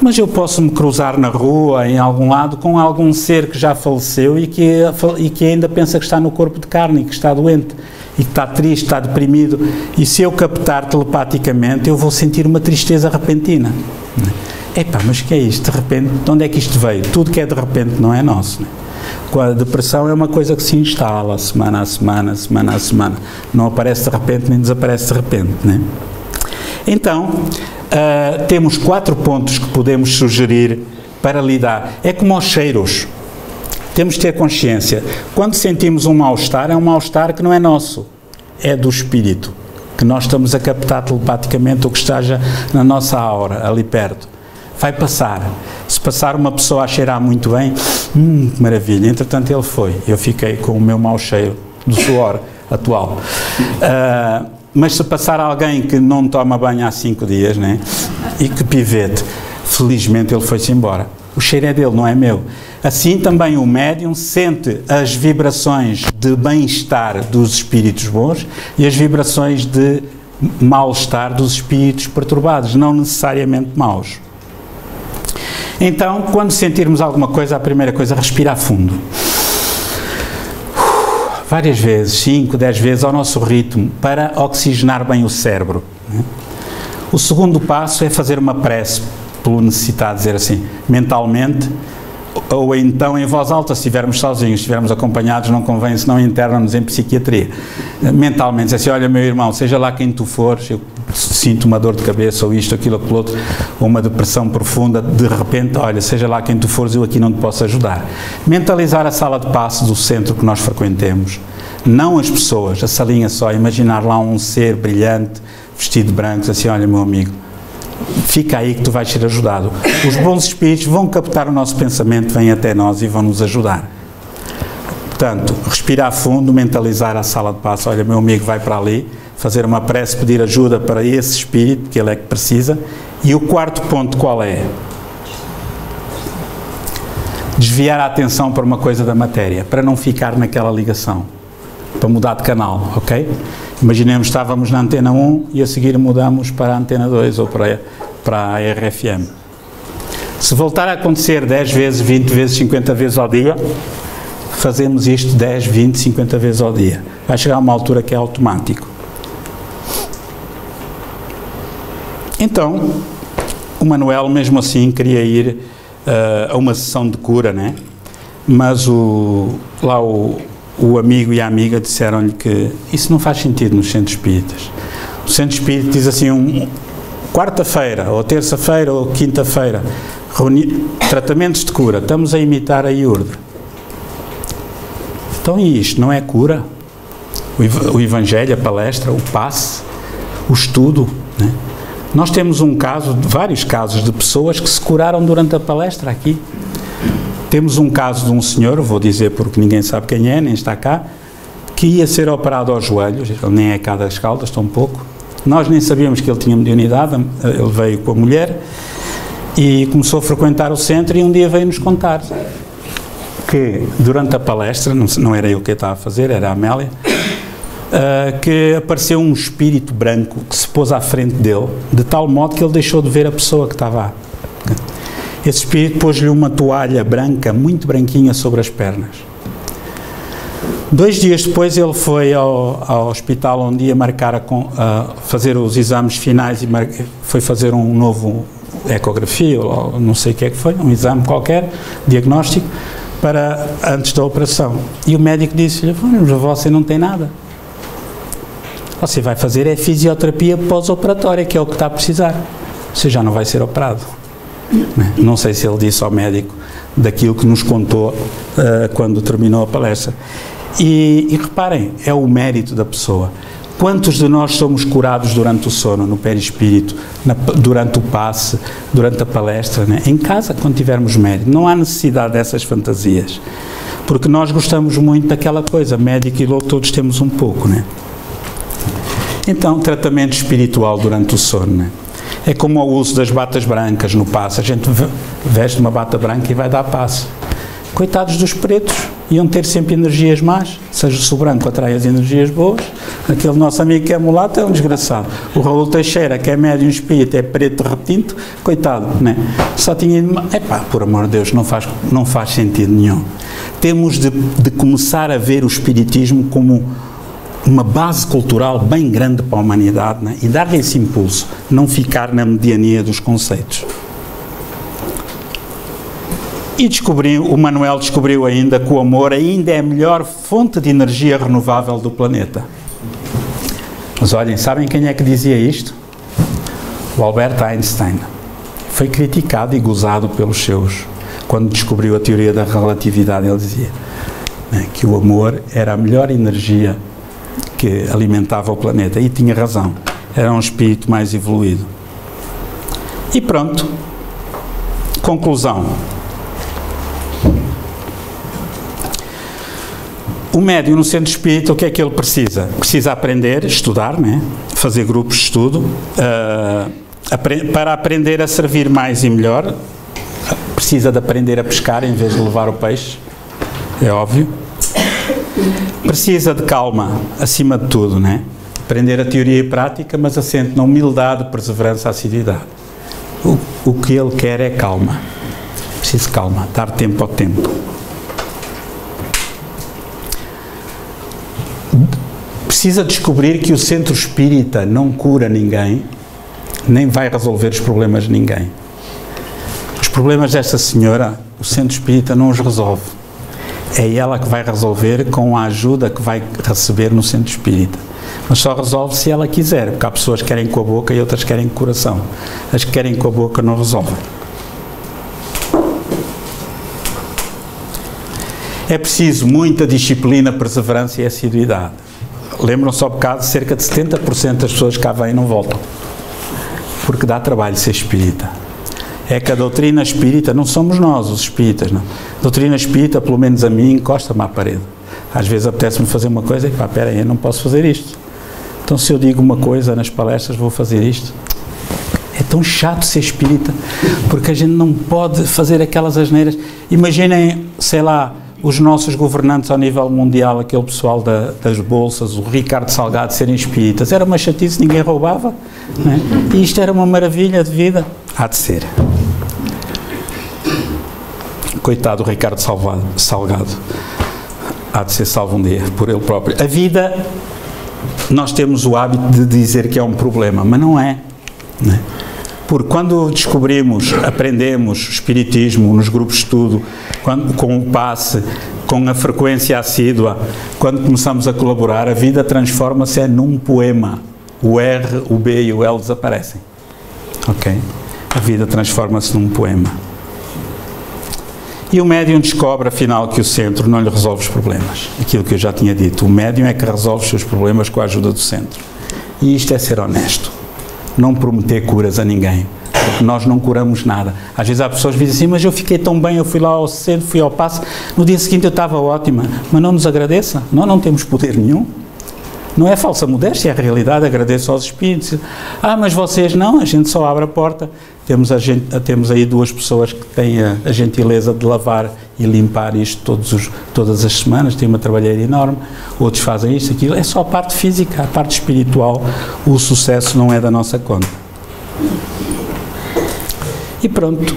Mas eu posso me cruzar na rua, em algum lado, com algum ser que já faleceu e que ainda pensa que está no corpo de carne e que está doente. E que está triste, está deprimido, e se eu captar telepaticamente, eu vou sentir uma tristeza repentina. Epá, mas o que é isto? De repente, de onde é que isto veio? Tudo que é de repente não é nosso. Né? Com a depressão é uma coisa que se instala, semana a semana, semana a semana. Não aparece de repente, nem desaparece de repente. Né? Então, temos 4 pontos que podemos sugerir para lidar. É como aos cheiros. Temos de ter consciência. Quando sentimos um mal-estar, é um mal-estar que não é nosso, é do espírito, que nós estamos a captar telepaticamente o que esteja na nossa aura, ali perto. Vai passar. Se passar uma pessoa a cheirar muito bem, que maravilha, entretanto ele foi. Eu fiquei com o meu mau cheiro do suor atual. Mas se passar alguém que não toma banho há 5 dias, né, e que pivete, felizmente ele foi-se embora. O cheiro é dele, não é meu. Assim também o médium sente as vibrações de bem-estar dos espíritos bons e as vibrações de mal-estar dos espíritos perturbados, não necessariamente maus. Então, quando sentirmos alguma coisa, a primeira coisa é respirar fundo. Várias vezes, 5, 10 vezes ao nosso ritmo, para oxigenar bem o cérebro. O segundo passo é fazer uma prece, pelo necessitado, dizer assim, mentalmente, ou então em voz alta, se estivermos sozinhos, se estivermos acompanhados, não convém, senão internam-nos em psiquiatria. Mentalmente, dizer assim, olha meu irmão, seja lá quem tu fores, eu sinto uma dor de cabeça, ou isto, aquilo, aquilo outro, ou uma depressão profunda, de repente, olha, seja lá quem tu fores, eu aqui não te posso ajudar. Mentalizar a sala de passe do centro que nós frequentemos, não as pessoas, a salinha só, imaginar lá um ser brilhante, vestido de branco, assim, olha meu amigo, fica aí que tu vais ser ajudado. Os bons espíritos vão captar o nosso pensamento, vêm até nós e vão nos ajudar. Portanto, respirar fundo, mentalizar a sala de passe. Olha, meu amigo vai para ali, fazer uma prece, pedir ajuda para esse espírito, que ele é que precisa. E o quarto ponto qual é? Desviar a atenção para uma coisa da matéria, para não ficar naquela ligação, para mudar de canal, ok? Imaginemos que estávamos na antena 1 e a seguir mudamos para a antena 2 ou para a RFM. Se voltar a acontecer 10 vezes, 20 vezes, 50 vezes ao dia, fazemos isto 10, 20, 50 vezes ao dia. Vai chegar a uma altura que é automático. Então, o Manuel, mesmo assim, queria ir a uma sessão de cura, né? Mas o amigo e a amiga disseram-lhe que isso não faz sentido nos centros espíritas. O centro espírita diz assim, quarta-feira, ou terça-feira, ou quinta-feira, tratamentos de cura, estamos a imitar a IURD. Então, e isto não é cura? O Evangelho, a palestra, o passe, o estudo, né? Nós temos um caso, vários casos de pessoas que se curaram durante a palestra aqui. Temos um caso de um senhor, vou dizer porque ninguém sabe quem é, nem está cá, que ia ser operado aos joelhos, ele nem é cá das Caldas, tão pouco. Nós nem sabíamos que ele tinha mediunidade, ele veio com a mulher e começou a frequentar o centro e um dia veio-nos contar que durante a palestra, não era eu que estava a fazer, era a Amélia, que apareceu um espírito branco que se pôs à frente dele, de tal modo que ele deixou de ver a pessoa que estava lá. Esse espírito pôs-lhe uma toalha branca, muito branquinha, sobre as pernas. 2 dias depois ele foi ao hospital onde ia marcar fazer os exames finais e foi fazer um novo ecografia, ou não sei o que é que foi, um exame qualquer, diagnóstico, antes da operação. E o médico disse-lhe, mas você não tem nada. Você vai fazer fisioterapia pós-operatória, que é o que está a precisar. Você já não vai ser operado. Não sei se ele disse ao médico daquilo que nos contou quando terminou a palestra. E reparem, é o mérito da pessoa. Quantos de nós somos curados durante o sono, no perispírito, durante o passe, durante a palestra, né? Em casa, quando tivermos mérito? Não há necessidade dessas fantasias. Porque nós gostamos muito daquela coisa, médico e louco, todos temos um pouco, né? Então, tratamento espiritual durante o sono, né? É como o uso das batas brancas no passe. A gente veste uma bata branca e vai dar passe. Coitados dos pretos, iam ter sempre energias más, seja se o branco atrai as energias boas. Aquele nosso amigo que é mulato é um desgraçado. O Raul Teixeira, que é médium espírita, é preto retinto, coitado, né? Só tinha... Epá, por amor de Deus, não faz sentido nenhum. Temos de começar a ver o espiritismo como uma base cultural bem grande para a humanidade, né? E dar-lhe esse impulso, não ficar na mediania dos conceitos. E o Manuel descobriu ainda que o amor ainda é a melhor fonte de energia renovável do planeta. Mas olhem, sabem quem é que dizia isto? O Albert Einstein. Foi criticado e gozado pelos seus. Quando descobriu a teoria da relatividade, ele dizia, né, que o amor era a melhor energia que alimentava o planeta. E tinha razão. Era um espírito mais evoluído. E pronto. Conclusão. O médium no centro espírita, o que é que ele precisa? Precisa aprender, estudar, né? Fazer grupos de estudo, para aprender a servir mais e melhor. Precisa de aprender a pescar em vez de levar o peixe, é óbvio. Precisa de calma, acima de tudo, né? Aprender a teoria e prática, mas assente na humildade, perseverança, assiduidade. O que ele quer é calma. Preciso de calma, dar tempo ao tempo. Precisa descobrir que o centro espírita não cura ninguém, nem vai resolver os problemas de ninguém. Os problemas desta senhora, o centro espírita não os resolve. É ela que vai resolver com a ajuda que vai receber no centro espírita. Mas só resolve se ela quiser, porque há pessoas que querem com a boca e outras querem com o coração. As que querem com a boca não resolvem. É preciso muita disciplina, perseverança e assiduidade. Lembram-se ao bocado, cerca de 70% das pessoas que cá vêm não voltam. porque dá trabalho ser espírita. É que a doutrina espírita, não somos nós os espíritas, não. A doutrina espírita, pelo menos a mim, encosta-me à parede. Às vezes apetece-me fazer uma coisa e pá, espera aí, eu não posso fazer isto. Então se eu digo uma coisa nas palestras, vou fazer isto. É tão chato ser espírita, porque a gente não pode fazer aquelas asneiras. Imaginem, sei lá, os nossos governantes ao nível mundial, aquele pessoal das bolsas, o Ricardo Salgado, serem espíritas. Era uma chatice, ninguém roubava, não é? E isto era uma maravilha de vida. Há de ser. Coitado do Ricardo Salgado. Há de ser salvo um dia, por ele próprio. A vida, nós temos o hábito de dizer que é um problema, mas não é. Não é? Porque quando descobrimos, aprendemos o espiritismo nos grupos de estudo, com o passe, com a frequência assídua, quando começamos a colaborar, a vida transforma-se num poema. O R, o B e o L desaparecem. Ok? A vida transforma-se num poema. E o médium descobre, afinal, que o centro não lhe resolve os problemas. Aquilo que eu já tinha dito. O médium é que resolve os seus problemas com a ajuda do centro. E isto é ser honesto. Não prometer curas a ninguém. Porque nós não curamos nada. Às vezes há pessoas que dizem assim, mas eu fiquei tão bem, eu fui lá ao centro, fui ao passe, no dia seguinte eu estava ótima. Mas não nos agradeça. Nós não temos poder nenhum. Não é falsa modéstia, é a realidade. Agradeço aos espíritos. Ah, mas vocês não, a gente só abre a porta. Temos aí duas pessoas que têm a gentileza de lavar e limpar isto todas as semanas, tem uma trabalheira enorme, outros fazem isto, aquilo, é só a parte física, a parte espiritual, o sucesso não é da nossa conta. E pronto.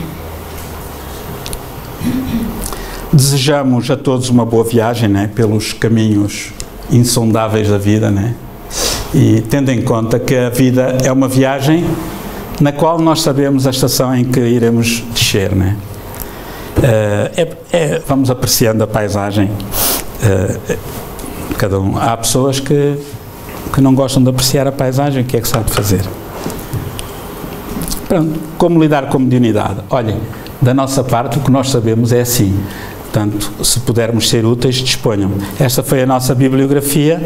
Desejamos a todos uma boa viagem, né, pelos caminhos insondáveis da vida, né, e tendo em conta que a vida é uma viagem na qual nós sabemos a estação em que iremos descer, né? Vamos apreciando a paisagem, cada um. Há pessoas que não gostam de apreciar a paisagem, o que é que sabe fazer? Pronto, como lidar com mediunidade? Olhem, da nossa parte o que nós sabemos é assim, portanto, se pudermos ser úteis, disponham. Esta foi a nossa bibliografia.